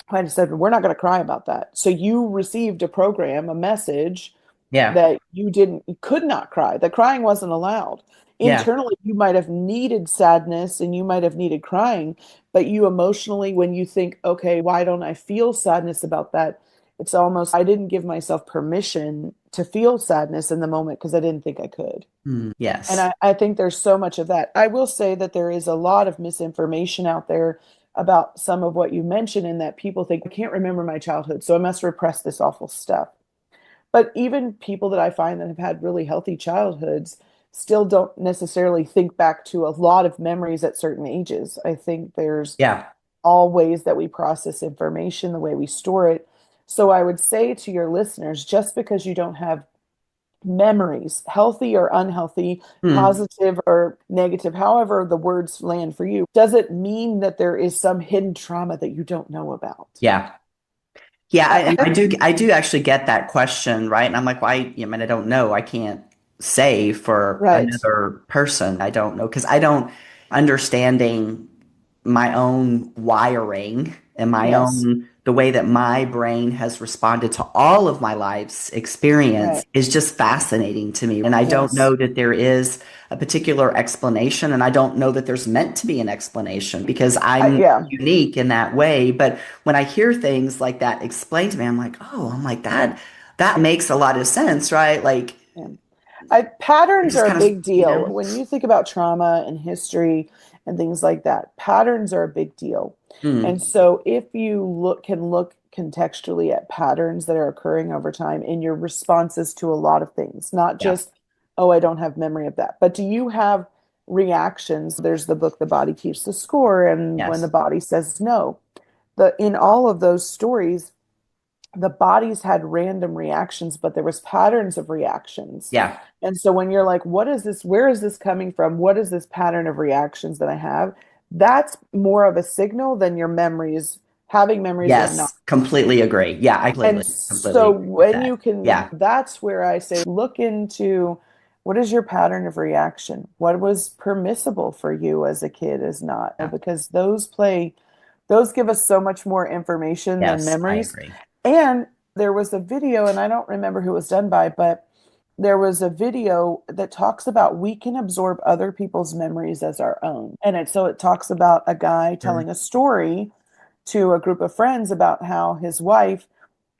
Speaker 2: might have said, we're not going to cry about that. So, you received a program, a message
Speaker 1: Yeah.
Speaker 2: that you could not cry, that crying wasn't allowed.
Speaker 1: Yeah.
Speaker 2: Internally, you might have needed sadness and you might have needed crying, but you emotionally, when you think, okay, why don't I feel sadness about that? It's almost, I didn't give myself permission to feel sadness in the moment because I didn't think I could.
Speaker 1: Mm.
Speaker 2: And
Speaker 1: Yes.
Speaker 2: I think there's so much of that. I will say that there is a lot of misinformation out there about some of what you mentioned, in that people think, I can't remember my childhood, so I must repress this awful stuff. But even people that I find that have had really healthy childhoods still don't necessarily think back to a lot of memories at certain ages. I think there's
Speaker 1: Yeah.
Speaker 2: all ways that we process information, the way we store it. So I would say to your listeners, just because you don't have memories, healthy or unhealthy,
Speaker 1: Mm.
Speaker 2: positive or negative, however the words land for you, doesn't mean that there is some hidden trauma that you don't know about.
Speaker 1: Yeah. Yeah,
Speaker 2: I,
Speaker 1: and I do actually get that question, right? And I'm like, why? I mean, I don't know. I can't say for
Speaker 2: right.
Speaker 1: another person. I don't know because I don't understanding my own wiring and my
Speaker 2: Yes.
Speaker 1: own the way that my brain has responded to all of my life's experience
Speaker 2: Right.
Speaker 1: is just fascinating to me. And I don't
Speaker 2: Yes.
Speaker 1: know that there is a particular explanation, and I don't know that there's meant to be an explanation because I'm
Speaker 2: Yeah.
Speaker 1: unique in that way. But when I hear things like that explained to me, I'm like, oh, I'm like that makes a lot of sense, right? Like
Speaker 2: Yeah. Patterns
Speaker 1: just
Speaker 2: are a
Speaker 1: kind of,
Speaker 2: big deal. When you think about trauma and history and things like that, patterns are a big deal. And
Speaker 1: mm,
Speaker 2: so if you look contextually at patterns that are occurring over time in your responses to a lot of things, not
Speaker 1: yeah,
Speaker 2: just, oh, I don't have memory of that, but do you have reactions? There's the book, The Body Keeps the Score, and when the
Speaker 1: yes,
Speaker 2: body says no. In all of those stories, the bodies had random reactions, but there was patterns of reactions.
Speaker 1: yeah,
Speaker 2: And so when you're like, what is this? Where is this coming from? What is this pattern of reactions that I have? That's more of a signal than your memories, having memories or not.
Speaker 1: yes, completely agree. Yeah, I
Speaker 2: And
Speaker 1: completely
Speaker 2: so
Speaker 1: agree with
Speaker 2: when
Speaker 1: that.
Speaker 2: you can,
Speaker 1: Yeah,
Speaker 2: that's where I say, look into what is your pattern of reaction? What was permissible for you as a kid is not,
Speaker 1: yeah,
Speaker 2: because those give us so much more information than
Speaker 1: yes, I
Speaker 2: memories.
Speaker 1: agree.
Speaker 2: And there was a video, and I don't remember who it was done by, but there was a video that talks about we can absorb other people's memories as our own. And it talks about a guy
Speaker 1: Sure.
Speaker 2: telling a story to a group of friends about how his wife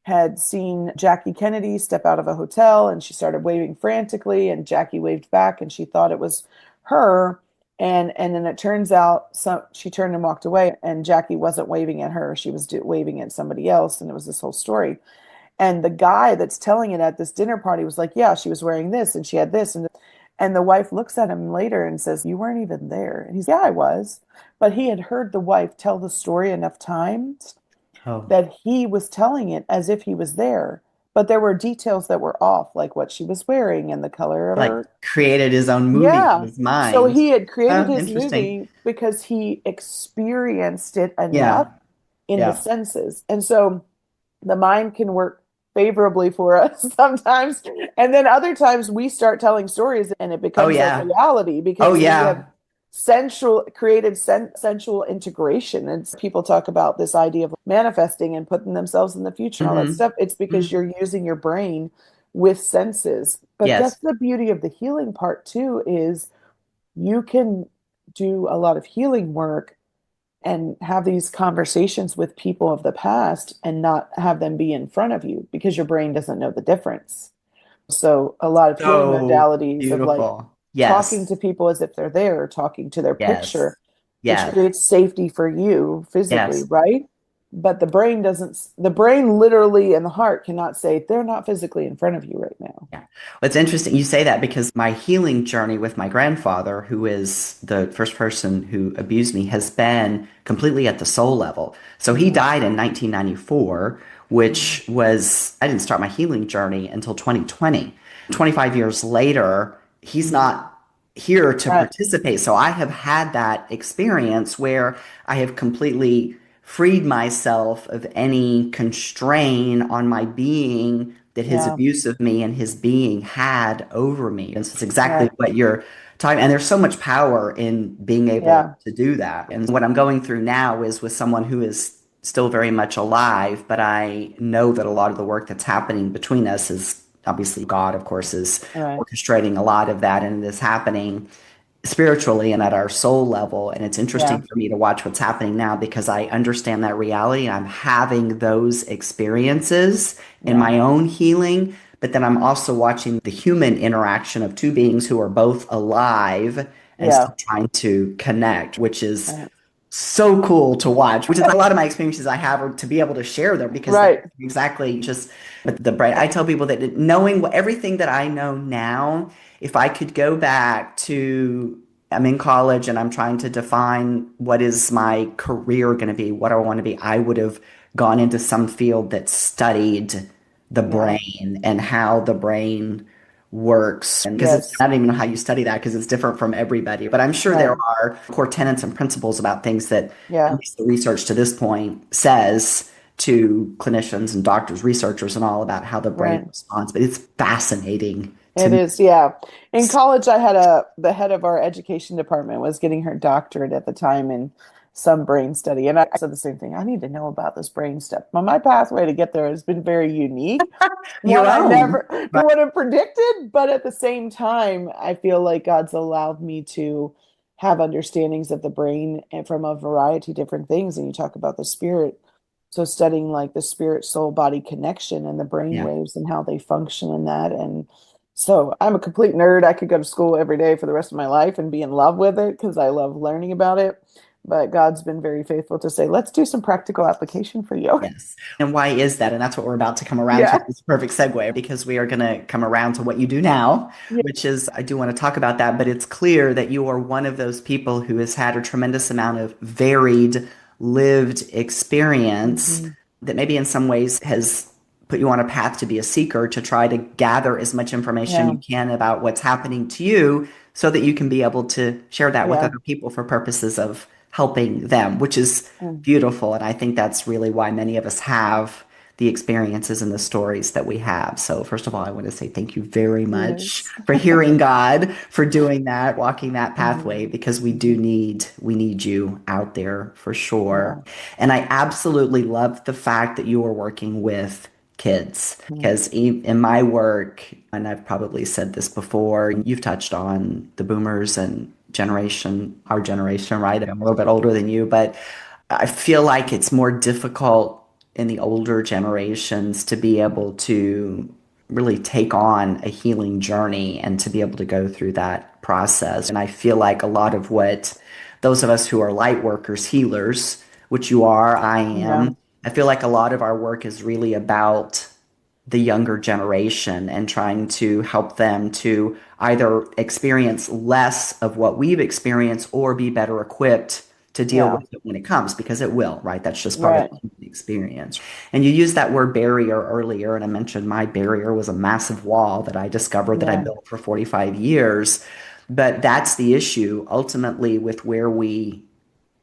Speaker 2: had seen Jackie Kennedy step out of a hotel, and she started waving frantically, and Jackie waved back and she thought it was her. And then it turns out she turned and walked away, and Jackie wasn't waving at her. She was waving at somebody else, and it was this whole story. And the guy that's telling it at this dinner party was like, yeah, she was wearing this and she had this. And the wife looks at him later and says, you weren't even there. And he's, yeah, I was. But he had heard the wife tell the story enough times
Speaker 1: Oh,
Speaker 2: that he was telling it as if he was there. but there were details that were off, like what she was wearing and the color of
Speaker 1: Like
Speaker 2: her.
Speaker 1: created his own movie in
Speaker 2: Yeah.
Speaker 1: his
Speaker 2: So
Speaker 1: mind.
Speaker 2: he had created
Speaker 1: Oh,
Speaker 2: his
Speaker 1: interesting.
Speaker 2: movie because he experienced it enough
Speaker 1: Yeah.
Speaker 2: in the
Speaker 1: Yeah.
Speaker 2: senses. And so the mind can work favorably for us sometimes. And then other times we start telling stories and it
Speaker 1: Oh,
Speaker 2: becomes like
Speaker 1: yeah.
Speaker 2: reality
Speaker 1: Oh,
Speaker 2: because we have
Speaker 1: yeah.
Speaker 2: sensual integration. And people talk about this idea of manifesting and putting themselves in the future and all that
Speaker 1: Hmm.
Speaker 2: stuff. It's because
Speaker 1: Hmm.
Speaker 2: you're using your brain with senses. But that's
Speaker 1: Yes.
Speaker 2: the beauty of the healing part too, is you can do a lot of healing work and have these conversations with people of the past and not have them be in front of you because your brain doesn't know the difference. So a lot of healing
Speaker 1: So
Speaker 2: modalities of like
Speaker 1: beautiful.
Speaker 2: talking
Speaker 1: Yes.
Speaker 2: to people as if they're there, or talking to their
Speaker 1: Yes.
Speaker 2: picture, which
Speaker 1: Yes.
Speaker 2: creates safety for you physically,
Speaker 1: Yes.
Speaker 2: right? But the brain doesn't, the brain literally and the heart cannot say they're not physically in front of you right now.
Speaker 1: Yeah. Well, it's interesting you say that because my healing journey with my grandfather, who is the first person who abused me, has been completely at the soul level. So he
Speaker 2: Yeah.
Speaker 1: died in 1994, which was, I didn't start my healing journey until 2020. 25 years later, he's not here to
Speaker 2: Right.
Speaker 1: participate. So I have had that experience where I have completely freed myself of any constraint on my being that his
Speaker 2: Yeah.
Speaker 1: abuse of me and his being had over me. And so it's exactly
Speaker 2: Right.
Speaker 1: what you're talking. And there's so much power in being able
Speaker 2: Yeah.
Speaker 1: to do that. And what I'm going through now is with someone who is still very much alive, but I know that a lot of the work that's happening between us is obviously God, of course, is
Speaker 2: Right.
Speaker 1: orchestrating a lot of that, and it is happening spiritually and at our soul level. And it's interesting
Speaker 2: Yeah.
Speaker 1: for me to watch what's happening now because I understand that reality. I'm having those experiences in
Speaker 2: Yeah.
Speaker 1: my own healing, but then I'm also watching the human interaction of two beings who are both alive and
Speaker 2: Yeah.
Speaker 1: still trying to connect, which is
Speaker 2: Right.
Speaker 1: so cool to watch, which is a lot of my experiences I have are to be able to share them because they're
Speaker 2: Right.
Speaker 1: exactly just the brain. I tell people that knowing everything that I know now, if I could go back to, I'm in college and I'm trying to define what is my career going to be, what I want to be, I would have gone into some field that studied the
Speaker 2: Yeah.
Speaker 1: brain and how the brain works. And because it's,
Speaker 2: Yes.
Speaker 1: I don't even know how you study that because it's different from everybody. But I'm sure there
Speaker 2: Right.
Speaker 1: are core tenets and principles about things that at
Speaker 2: Yeah.
Speaker 1: least the research to this point says to clinicians and doctors, researchers, and all about how the brain
Speaker 2: Right.
Speaker 1: responds. But it's fascinating to
Speaker 2: It
Speaker 1: me.
Speaker 2: is, yeah. In college, I had the head of our education department was getting her doctorate at the time in some brain study. And I said the same thing. I need to know about this brain stuff. But my pathway to get there has been very unique.
Speaker 1: Your
Speaker 2: One I
Speaker 1: own.
Speaker 2: never would have predicted, but at the same time, I feel like God's allowed me to have understandings of the brain and from a variety of different things. And you talk about the spirit. So studying like the spirit soul body connection and the brain
Speaker 1: Yeah.
Speaker 2: waves and how they function in that. And so I'm a complete nerd. I could go to school every day for the rest of my life and be in love with it because I love learning about it. But God's been very faithful to say, let's do some practical application for you.
Speaker 1: Yes. And why is that? And that's what we're about to come around to.
Speaker 2: Yeah.
Speaker 1: It's a perfect segue because we are going to come around to what you do now,
Speaker 2: Yeah.
Speaker 1: which is, I do want to talk about that, but it's clear that you are one of those people who has had a tremendous amount of varied lived experience
Speaker 2: Mhm.
Speaker 1: that maybe in some ways has put you on a path to be a seeker to try to gather as much information
Speaker 2: Yeah.
Speaker 1: you can about what's happening to you so that you can be able to share that with
Speaker 2: Yeah.
Speaker 1: other people for purposes of helping them, which is
Speaker 2: Mm.
Speaker 1: beautiful. And I think that's really why many of us have the experiences and the stories that we have. So, first of all, I want to say thank you very much
Speaker 2: Yes.
Speaker 1: for hearing God, for doing that, walking that pathway,
Speaker 2: Mhm.
Speaker 1: because
Speaker 2: Mhm.
Speaker 1: we need you out there for sure.
Speaker 2: Yeah.
Speaker 1: And I absolutely love the fact that you are working with kids
Speaker 2: Mhm.
Speaker 1: because in my work, and I've probably said this before, you've touched on the boomers and generation, our generation, right? I'm a little bit older than you, but I feel like it's more difficult in the older generations to be able to really take on a healing journey and to be able to go through that process. And I feel like a lot of what those of us who are light workers, healers, which you are, I
Speaker 2: Yeah.
Speaker 1: am, I feel like a lot of our work is really about the younger generation and trying to help them to either experience less of what we've experienced or be better equipped to deal
Speaker 2: Yeah.
Speaker 1: with it when it comes, because it will, right? That's just part of
Speaker 2: Right.
Speaker 1: the human experience. And you used that word barrier earlier, and I mentioned my barrier was a massive wall that I discovered that I
Speaker 2: Yeah.
Speaker 1: built for 45 years. But that's the issue ultimately with where we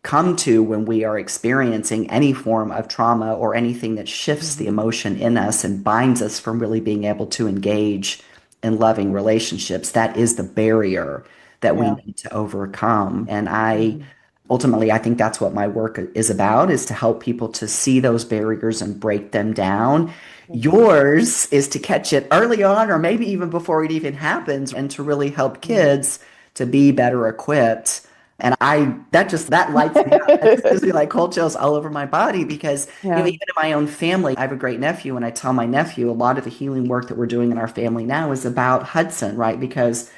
Speaker 1: come to when we are experiencing any form of trauma or anything that shifts the
Speaker 2: Mhm.
Speaker 1: emotion in us and binds us from really being able to engage in loving relationships. That is the barrier that we
Speaker 2: Yeah.
Speaker 1: need to overcome. And
Speaker 2: Mhm.
Speaker 1: ultimately, I think that's what my work is about, is to help people to see those barriers and break them down.
Speaker 2: Mhm.
Speaker 1: Yours is to catch it early on, or maybe even before it even happens, and to really help
Speaker 2: Mhm.
Speaker 1: kids to be better equipped. And that lights me up. That just gives me like cold chills all over my body, because,
Speaker 2: Yeah.
Speaker 1: even in my own family, I have a great nephew, and I tell my nephew a lot of the healing work that we're doing in our family now is about Hudson, right? Because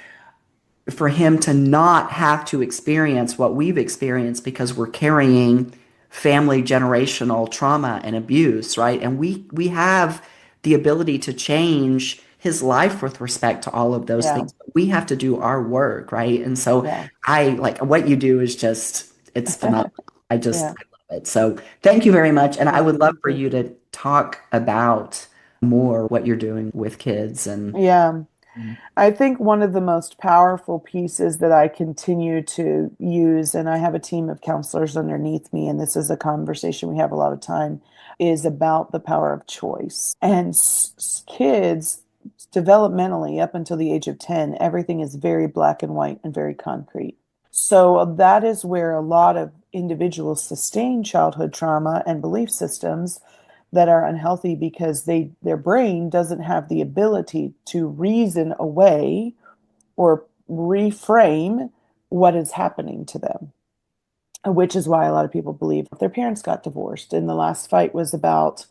Speaker 1: for him to not have to experience what we've experienced, because we're carrying family generational trauma and abuse, right? And we have the ability to change his life with respect to all of those
Speaker 2: Yeah.
Speaker 1: things. But we have to do our work, right? And so
Speaker 2: Yeah.
Speaker 1: I like what you do is just, it's phenomenal.
Speaker 2: Yeah.
Speaker 1: I love it. So thank you very much. And I
Speaker 2: Yeah.
Speaker 1: would love
Speaker 2: Thank
Speaker 1: for
Speaker 2: you.
Speaker 1: you to talk about more what you're doing with kids and
Speaker 2: Yeah. I think one of the most powerful pieces that I continue to use, and I have a team of counselors underneath me, and this is a conversation we have a lot of time, is about the power of choice. And kids, developmentally, up until the age of 10, everything is very black and white and very concrete. So that is where a lot of individuals sustain childhood trauma and belief systems that are unhealthy, because their brain doesn't have the ability to reason away or reframe what is happening to them, which is why a lot of people believe their parents got divorced and the last fight was about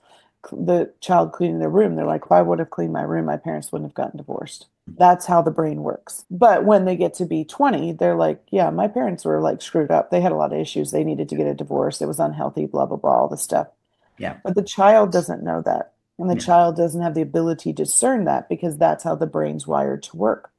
Speaker 2: the child cleaning their room. They're like, if I would have cleaned my room, my parents wouldn't have gotten divorced. That's how the brain works. But when they get to be 20, they're like, yeah, my parents were like screwed up. They had a lot of issues. They needed to get a divorce. It was unhealthy, blah, blah, blah, all this stuff.
Speaker 1: yeah.
Speaker 2: But the child doesn't know that. And the
Speaker 1: Yeah.
Speaker 2: child doesn't have the ability to discern that, because that's how the brain's wired to work.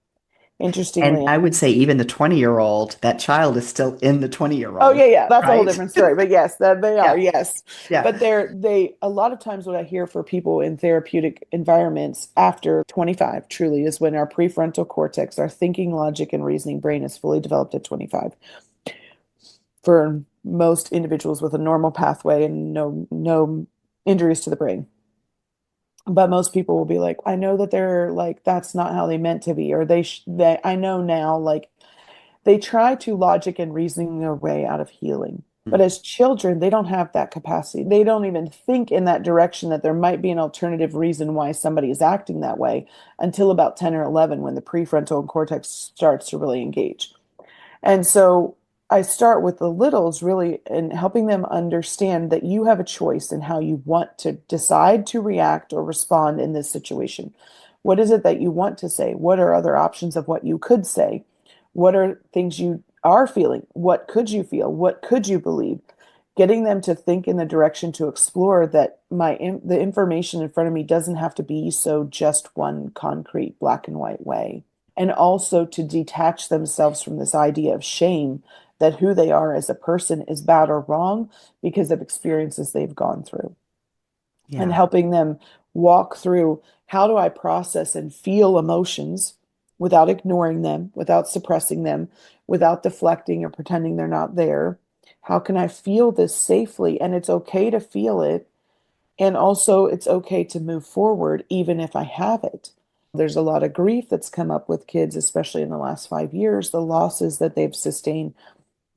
Speaker 1: And
Speaker 2: Interestingly,
Speaker 1: I would say even the 20-year-old, that child is still in the
Speaker 2: oh yeah,
Speaker 1: 20-year-old,
Speaker 2: yeah, that's a whole
Speaker 1: right?
Speaker 2: different story. But yes, that they are,
Speaker 1: Yeah.
Speaker 2: yes.
Speaker 1: Yeah.
Speaker 2: But they a lot of times what I hear for people in therapeutic environments after 25 truly is when our prefrontal cortex, our thinking, logic, and reasoning brain is fully developed at 25. For most individuals with a normal pathway and no injuries to the brain. But most people will be like, I know that they're like, that's not how they meant to be, or they I know now, like they try to logic and reasoning their way out of healing. But
Speaker 1: Mm.
Speaker 2: as children, they don't have that capacity. They don't even think in that direction, that there might be an alternative reason why somebody is acting that way, until about 10 or 11, when the prefrontal cortex starts to really engage. And so I start with the littles really in helping them understand that you have a choice in how you want to decide to react or respond in this situation. What is it that you want to say? What are other options of what you could say? What are things you are feeling? What could you feel? What could you believe? Getting them to think in the direction to explore that the information in front of me doesn't have to be so just one concrete black and white way, and also to detach themselves from this idea of shame, that who they are as a person is bad or wrong because of experiences they've gone through, and
Speaker 1: Yeah.
Speaker 2: helping them walk through, how do I process and feel emotions without ignoring them, without suppressing them, without deflecting or pretending they're not there? How can I feel this safely? And it's okay to feel it. And also, it's okay to move forward even if I have it. There's a lot of grief that's come up with kids, especially in the last 5 years, the losses that they've sustained,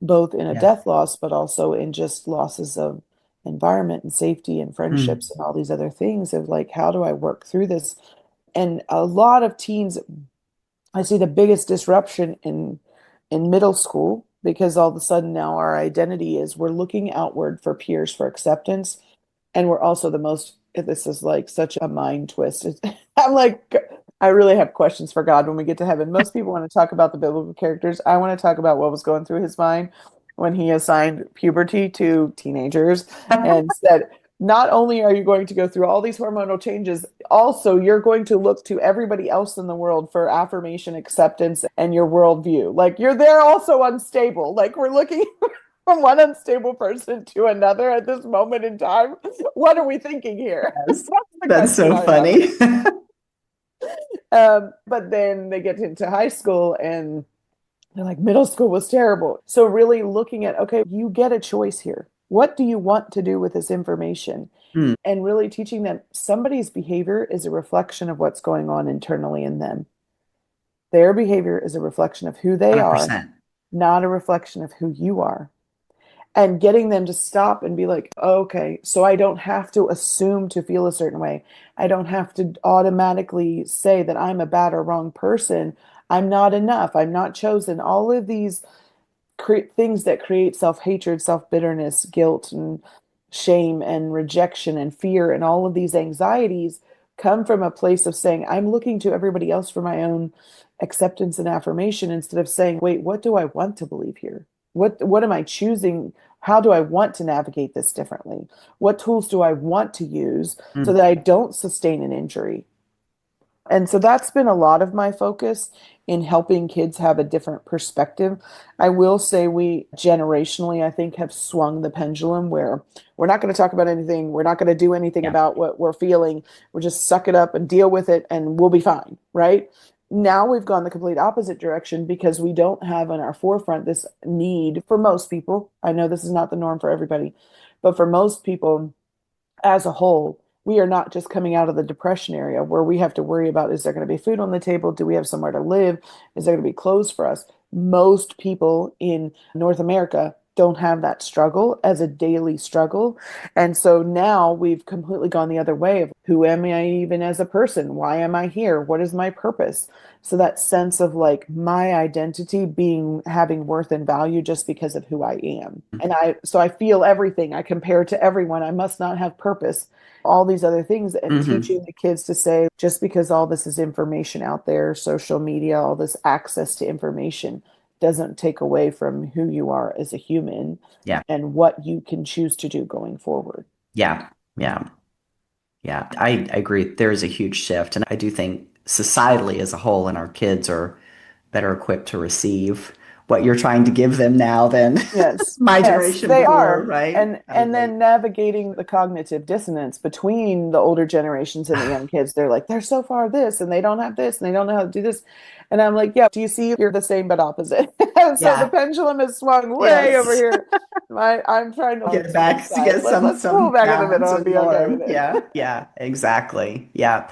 Speaker 2: both in a
Speaker 1: Yeah.
Speaker 2: death loss, but also in just losses of environment and safety and
Speaker 1: Mm.
Speaker 2: friendships and all these other things, of like, how do I work through this? And a lot of teens, I see the biggest disruption in middle school, because all of a sudden now our identity is we're looking outward for peers for acceptance, and we're also the most, this is like such a mind twist. I'm like, I really have questions for God when we get to heaven. Most people want to talk about the biblical characters. I want to talk about what was going through his mind when he assigned puberty to teenagers and said, not only are you going to go through all these hormonal changes, also you're going to look to everybody else in the world for affirmation, acceptance, and your worldview. Like you're there also unstable. Like we're looking from one unstable person to another at this moment in time. What are we thinking here?
Speaker 1: Yes.
Speaker 2: That's the
Speaker 1: That's
Speaker 2: question
Speaker 1: so
Speaker 2: I have.
Speaker 1: funny.
Speaker 2: But then they get into high school and they're like, middle school was terrible. So, really looking at, okay, you get a choice here. What do you want to do with this information?
Speaker 1: Mm,
Speaker 2: And really teaching them somebody's behavior is a reflection of what's going on internally in them. Their behavior is a reflection of who they are,
Speaker 1: 100%.
Speaker 2: not a reflection of who you are. And getting them to stop and be like, oh, okay, so I don't have to assume to feel a certain way. I don't have to automatically say that I'm a bad or wrong person. I'm not enough. I'm not chosen. All of these things that create self-hatred, self-bitterness, guilt, and shame, and rejection, and fear, and all of these anxieties come from a place of saying, I'm looking to everybody else for my own acceptance and affirmation instead of saying, wait, what do I want to believe here? What am I choosing? How do I want to navigate this differently? What tools do I want to use so
Speaker 1: Mm,
Speaker 2: that I don't sustain an injury? And so that's been a lot of my focus in helping kids have a different perspective. I will say we generationally, I think, have swung the pendulum where we're not going to talk about anything. We're not going to do anything
Speaker 1: yeah.
Speaker 2: about what we're feeling. We'll just suck it up and deal with it and we'll be fine, right? Now we've gone the complete opposite direction because we don't have in our forefront this need for most people. I know this is not the norm for everybody, but for most people, as a whole, we are not just coming out of the depression area where we have to worry about, is there going to be food on the table? Do we have somewhere to live? Is there going to be clothes for us? Most people in North America don't have that struggle as a daily struggle. And so now we've completely gone the other way of, who am I even as a person? Why am I here? What is my purpose? So that sense of like my identity being having worth and value just because of who I am. And I feel everything. I compare to everyone. I must not have purpose, all these other things, and
Speaker 1: Hmm.
Speaker 2: teaching the kids to say, just because all this is information out there, social media, all this access to information doesn't take away from who you are as a human
Speaker 1: Yeah.
Speaker 2: and what you can choose to do going forward.
Speaker 1: Yeah. Yeah. Yeah. I agree. There is a huge shift. And I do think societally as a whole and our kids are better equipped to receive what you're trying to give them now than
Speaker 2: Yes,
Speaker 1: my
Speaker 2: yes,
Speaker 1: generation
Speaker 2: they
Speaker 1: before,
Speaker 2: are.
Speaker 1: right?
Speaker 2: And then navigating the cognitive dissonance between the older generations and the young kids. They're like, they're so far this and they don't have this and they don't know how to do this. And I'm like, yeah, do you see you're the same but opposite? So the
Speaker 1: Yeah.
Speaker 2: pendulum has swung way over
Speaker 1: Yes.
Speaker 2: here. I'm trying to
Speaker 1: Get
Speaker 2: swing
Speaker 1: back to
Speaker 2: side.
Speaker 1: get
Speaker 2: Let's pull
Speaker 1: some
Speaker 2: back in the middle
Speaker 1: balance
Speaker 2: and
Speaker 1: and
Speaker 2: be okay
Speaker 1: norm.
Speaker 2: with
Speaker 1: Yeah.
Speaker 2: it.
Speaker 1: Yeah. Exactly. Yeah.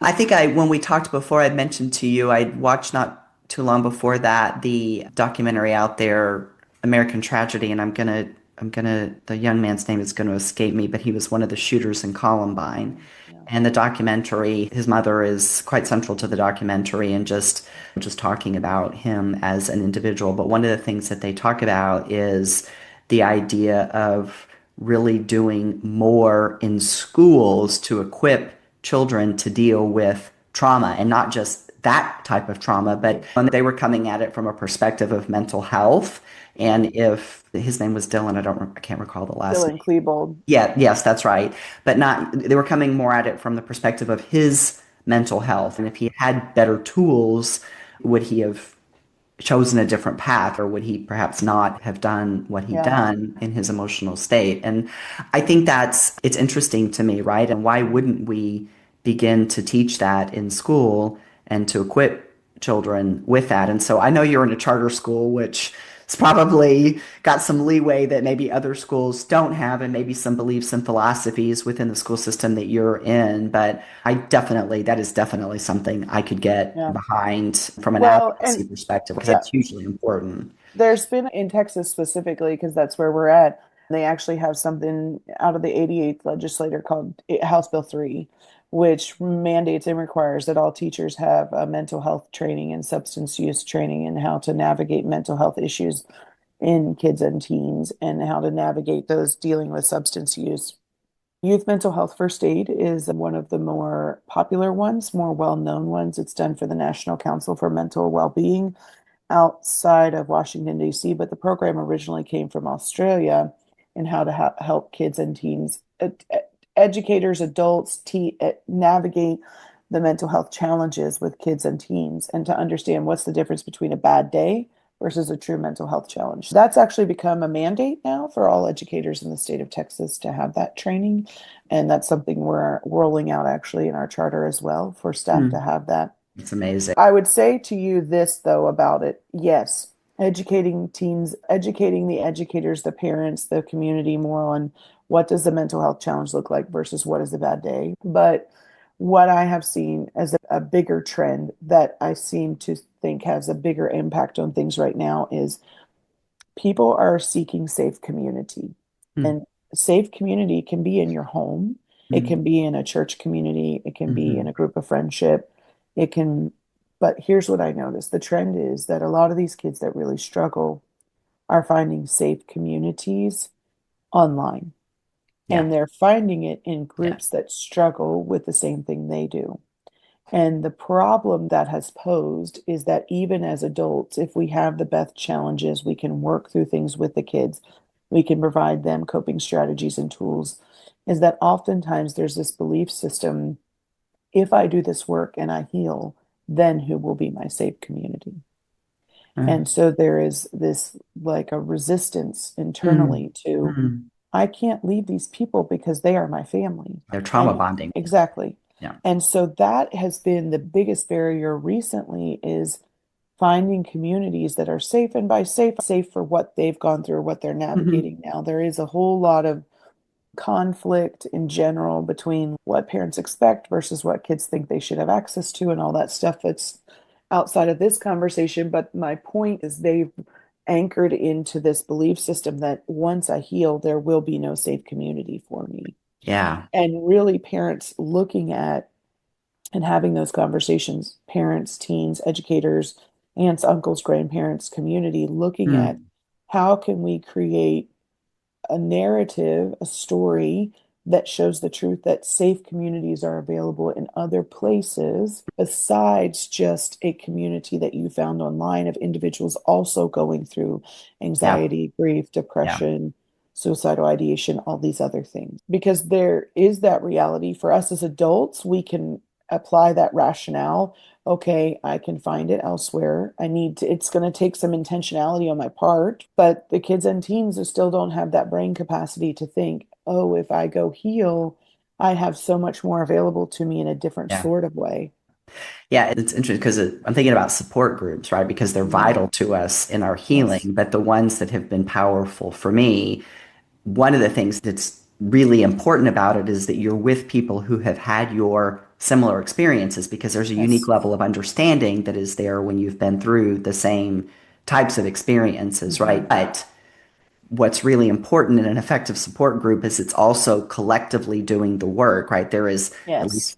Speaker 1: I think when we talked before, I mentioned to you, I watched not too long before that the documentary out there, American Tragedy, and the young man's name is gonna escape me, but he was one of the shooters in Columbine.
Speaker 2: Yeah.
Speaker 1: And the documentary, his mother is quite central to the documentary and just talking about him as an individual. But one of the things that they talk about is the idea of really doing more in schools to equip children to deal with trauma and not just that type of trauma, but when they were coming at it from a perspective of mental health. And if his name was Dylan, I can't recall the last name.
Speaker 2: Dylan Klebold.
Speaker 1: Yeah, yes, that's right. But not, they were coming more at it from the perspective of his mental health. And if he had better tools, would he have chosen a different path, or would he perhaps not have done what he'd
Speaker 2: Yeah.
Speaker 1: done in his emotional state? And I think it's interesting to me, right? And why wouldn't we begin to teach that in school and to equip children with that? And so I know you're in a charter school, which it's probably got some leeway that maybe other schools don't have, and maybe some beliefs and philosophies within the school system that you're in. But that is definitely something I could get
Speaker 2: Yeah.
Speaker 1: behind from an
Speaker 2: Well,
Speaker 1: advocacy
Speaker 2: and
Speaker 1: perspective, because
Speaker 2: yeah,
Speaker 1: that's hugely important.
Speaker 2: there's been in Texas specifically, because that's where we're at. They actually have something out of the 88th legislature called House Bill 3, which mandates and requires that all teachers have mental health training and substance use training and how to navigate mental health issues in kids and teens and how to navigate those dealing with substance use. Youth mental health first aid is one of the more popular ones, more well-known ones. It's done for the National Council for Mental Well-being outside of Washington, D.C., but the program originally came from Australia in how to help kids and teens, educators, adults, navigate the mental health challenges with kids and teens and to understand what's the difference between a bad day versus a true mental health challenge. That's actually become a mandate now for all educators in the state of Texas to have that training. And that's something we're rolling out actually in our charter as well for staff to
Speaker 1: Mm.
Speaker 2: have that.
Speaker 1: It's amazing.
Speaker 2: I would say to you this, though, about it. Yes, educating teens, educating the educators, the parents, the community more on what does the mental health challenge look like versus what is a bad day. But what I have seen as a bigger trend that I seem to think has a bigger impact on things right now is people are seeking safe community.
Speaker 1: Mm.
Speaker 2: And safe community can be in your home, it
Speaker 1: Mm.
Speaker 2: can be in a church community, it can be in
Speaker 1: Mhm.
Speaker 2: a group of friendship, it can, but here's what I noticed. The trend is that a lot of these kids that really struggle are finding safe communities online.
Speaker 1: Yeah.
Speaker 2: And they're finding it in
Speaker 1: Yeah.
Speaker 2: groups that struggle with the same thing they do. And the problem that has posed is that even as adults, if we have the Beth challenges, we can work through things with the kids. We can provide them coping strategies and tools. Is that oftentimes there's this belief system, if I do this work and I heal, then who will be my safe community?
Speaker 1: Mm.
Speaker 2: And so there is this like a resistance
Speaker 1: Mm.
Speaker 2: internally to,
Speaker 1: Mm.
Speaker 2: I can't leave these people because they are my family.
Speaker 1: They're trauma
Speaker 2: I
Speaker 1: bonding.
Speaker 2: exactly.
Speaker 1: Yeah.
Speaker 2: And so that has been the biggest barrier recently is finding communities that are safe. And by safe, safe for what they've gone through, what they're
Speaker 1: Mhm.
Speaker 2: navigating now. There is a whole lot of conflict in general between what parents expect versus what kids think they should have access to and all that stuff that's outside of this conversation. But my point is they've anchored into this belief system that once I heal, there will be no safe community for me.
Speaker 1: Yeah.
Speaker 2: And really, parents looking at and having those conversations, parents, teens, educators, aunts, uncles, grandparents, community, looking at
Speaker 1: Mm.
Speaker 2: how can we create a narrative, a story that shows the truth that safe communities are available in other places besides just a community that you found online of individuals also going through
Speaker 1: Yeah.
Speaker 2: anxiety, grief,
Speaker 1: Yeah.
Speaker 2: depression, suicidal ideation, all these other things. Because there is that reality for us as adults, we can apply that rationale. Okay, I can find it elsewhere. It's going to take some intentionality on my part, but the kids and teens who still don't have that brain capacity to think, oh, if I go heal, I have so much more available to me in a different
Speaker 1: Yeah.
Speaker 2: sort of way.
Speaker 1: Yeah, it's interesting because I'm thinking about support groups, right? Because they're
Speaker 2: Mhm.
Speaker 1: vital to us in our
Speaker 2: Yes.
Speaker 1: healing. But the ones that have been powerful for me, one of the things that's really important about it is that you're with people who have had your similar experiences because there's a unique
Speaker 2: Yes.
Speaker 1: level of understanding that is there when you've been through the same types of experiences, right?
Speaker 2: Mhm.
Speaker 1: But what's really important in an effective support group is it's also collectively doing the work, right? There is at
Speaker 2: Yes.
Speaker 1: least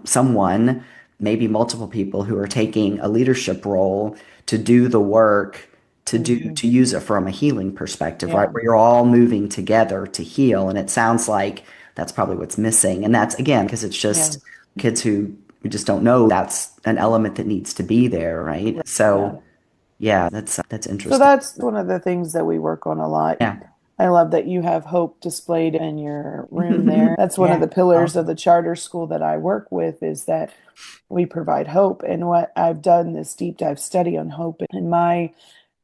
Speaker 1: someone, maybe multiple people who are taking a leadership role to do the work
Speaker 2: Mhm.
Speaker 1: to use it from a healing perspective, right?
Speaker 2: Yeah.
Speaker 1: Where you're all moving together to heal. And it sounds like that's probably what's missing. And that's again, because it's
Speaker 2: Yeah.
Speaker 1: just kids who just don't know that's an element that needs to be there, right?
Speaker 2: Right. Yeah.
Speaker 1: So yeah, that's
Speaker 2: So
Speaker 1: interesting.
Speaker 2: that's one of the things that we work on a lot.
Speaker 1: Yeah.
Speaker 2: I love that you have hope displayed in your room there. That's one of
Speaker 1: Yeah.
Speaker 2: the pillars of
Speaker 1: Awesome.
Speaker 2: the charter school that I work with is that we provide hope. And what I've done this deep dive study on hope and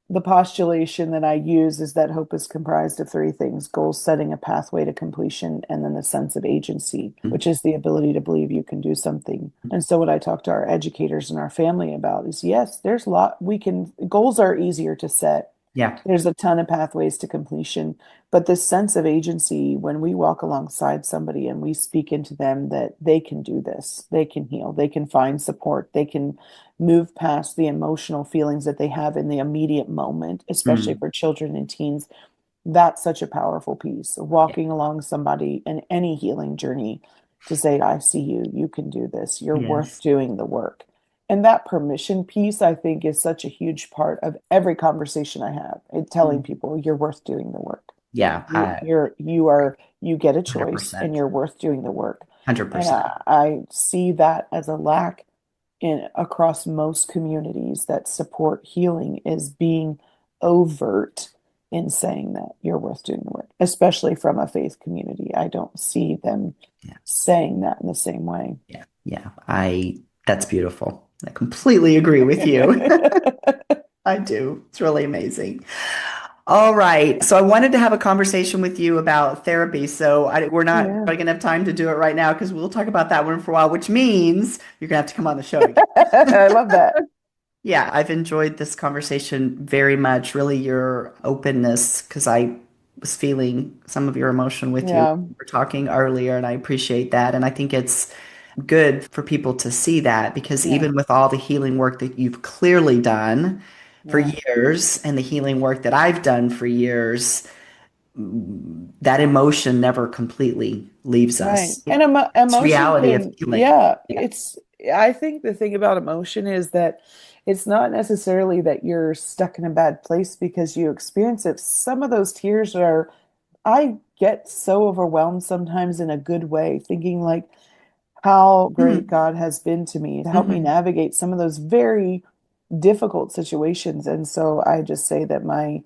Speaker 2: the postulation that I use is that hope is comprised of three things: goal setting, a pathway to completion, and then the sense of agency, which is the ability to believe you can do something. And so, what I talk to our educators and our family about is yes, there's a lot we can, goals are easier to set.
Speaker 1: Yeah.
Speaker 2: There's a ton of pathways to completion, but this sense of agency, when we walk alongside somebody and we speak into them that they can do this, they can heal, they can find support, they can move past the emotional feelings that they have in the immediate moment, especially
Speaker 1: Mm.
Speaker 2: for children and teens. That's such a powerful piece.
Speaker 1: Yeah.
Speaker 2: Walking along somebody in any healing journey to say, I see you, you can do this, you're worth
Speaker 1: Yes.
Speaker 2: doing the work. And that permission piece, I think, is such a huge part of every conversation I have, telling
Speaker 1: Mm.
Speaker 2: people you're worth doing the work.
Speaker 1: Yeah.
Speaker 2: You get a choice and
Speaker 1: 100%.
Speaker 2: you're worth doing the work. And
Speaker 1: 100%.
Speaker 2: I see that as a lack in across most communities that support healing is being overt in saying that you're worth doing the work, especially from a faith community. I don't see them
Speaker 1: Yeah.
Speaker 2: saying that in the same way.
Speaker 1: Yeah. Yeah. That's beautiful. I completely agree with you. I do. It's really amazing. All right. So I wanted to have a conversation with you about therapy. So we're not
Speaker 2: Yeah.
Speaker 1: going to have time to do it right now because we'll talk about that one for a while, which means you're going to have to come on the show again.
Speaker 2: I love that.
Speaker 1: Yeah, I've enjoyed this conversation very much. Really, your openness, because I was feeling some of your emotion with you.
Speaker 2: Yeah.
Speaker 1: We were talking earlier, and I appreciate that. And I think it's good for people to see that because
Speaker 2: Yeah.
Speaker 1: even with all the healing work that you've clearly done for
Speaker 2: Yeah.
Speaker 1: years and the healing work that I've done for years, that emotion never completely leaves
Speaker 2: Right.
Speaker 1: us.
Speaker 2: And
Speaker 1: It's
Speaker 2: emotion
Speaker 1: reality of
Speaker 2: can,
Speaker 1: healing.
Speaker 2: yeah,
Speaker 1: Yeah.
Speaker 2: I think the thing about emotion is that it's not necessarily that you're stuck in a bad place because you experience it. Some of those tears are, I get so overwhelmed sometimes in a good way, thinking like, how great
Speaker 1: Mhm.
Speaker 2: God has been to me to help me
Speaker 1: Mhm.
Speaker 2: navigate some of those very difficult situations. And so I just say that my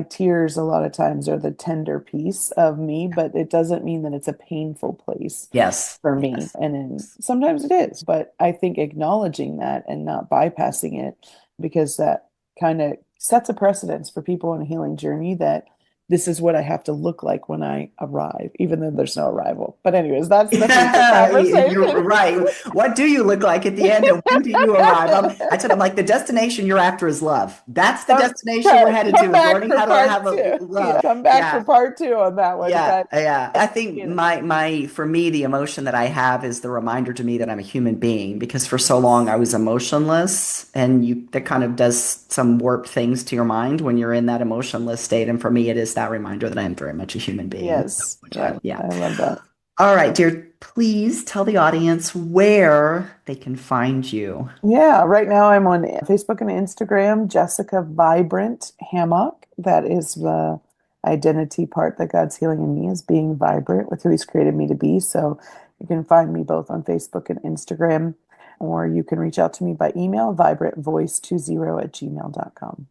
Speaker 2: tears a lot of times are the tender piece of me, but it doesn't mean that it's a painful place
Speaker 1: Yes.
Speaker 2: for me.
Speaker 1: Yes.
Speaker 2: Sometimes it is, but I think acknowledging that and not bypassing it, because that kind of sets a precedence for people on a healing journey that this is what I have to look like when I arrive, even though there's no arrival. But anyways, that's the future
Speaker 1: You're
Speaker 2: conversation.
Speaker 1: right. What do you look like at the end, and when do you arrive? I said, I'm like, the destination you're after is love. That's the destination we're headed
Speaker 2: Come
Speaker 1: to, is
Speaker 2: back
Speaker 1: learning
Speaker 2: for
Speaker 1: how to
Speaker 2: part
Speaker 1: have a
Speaker 2: two. Yeah,
Speaker 1: love.
Speaker 2: come back for
Speaker 1: Yeah.
Speaker 2: part two on that one.
Speaker 1: Yeah,
Speaker 2: But
Speaker 1: yeah. I think
Speaker 2: you know,
Speaker 1: my for me the emotion that I have is the reminder to me that I'm a human being because for so long I was emotionless and you that kind of does some warped things to your mind when you're in that emotionless state. And for me it is that reminder that I am very much a human being. So,
Speaker 2: yes,
Speaker 1: which
Speaker 2: yeah,
Speaker 1: yeah.
Speaker 2: I love that.
Speaker 1: All right, dear, please tell the audience where they can find you.
Speaker 2: Yeah, right now I'm on Facebook and Instagram, Jessica Vibrant Hammock. That is the identity part that God's healing in me is being vibrant with who He's created me to be. So you can find me both on Facebook and Instagram, or you can reach out to me by email, vibrantvoice20@gmail.com.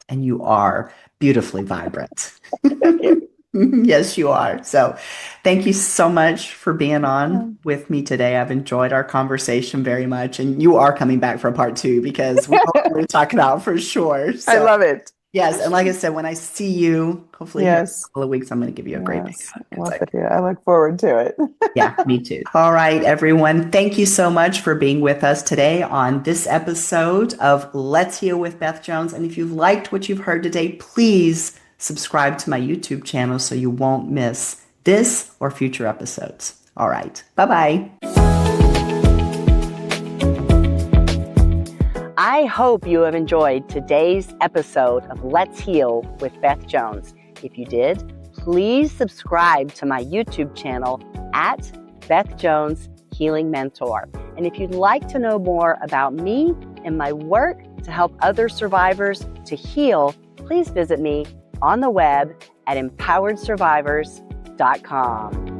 Speaker 1: And you are beautifully vibrant.
Speaker 2: Thank you.
Speaker 1: Yes, you are. So, thank you so much for being on
Speaker 2: Um,
Speaker 1: with me today. I've enjoyed our conversation very much. And you are coming back for part two because we know what we're talking about for sure.
Speaker 2: I
Speaker 1: So,
Speaker 2: love it.
Speaker 1: yes. And like I said, when I see you, hopefully here in a
Speaker 2: Yes.
Speaker 1: couple of weeks, I'm going to give you a great big
Speaker 2: Yes.
Speaker 1: hug because
Speaker 2: Well, thank you. I look forward to it.
Speaker 1: yeah, me too. All right, everyone. Thank you so much for being with us today on this episode of Let's Heal with Beth Jones. And if you've liked what you've heard today, please subscribe to my YouTube channel so you won't miss this or future episodes. All right. Bye bye.
Speaker 3: I hope you have enjoyed today's episode of Let's Heal with Beth Jones. If you did, please subscribe to my YouTube channel at BethJonesHEALingMentor. And if you'd like to know more about me and my work to help other survivors to heal, please visit me on the web at empoweredsurvivors.com.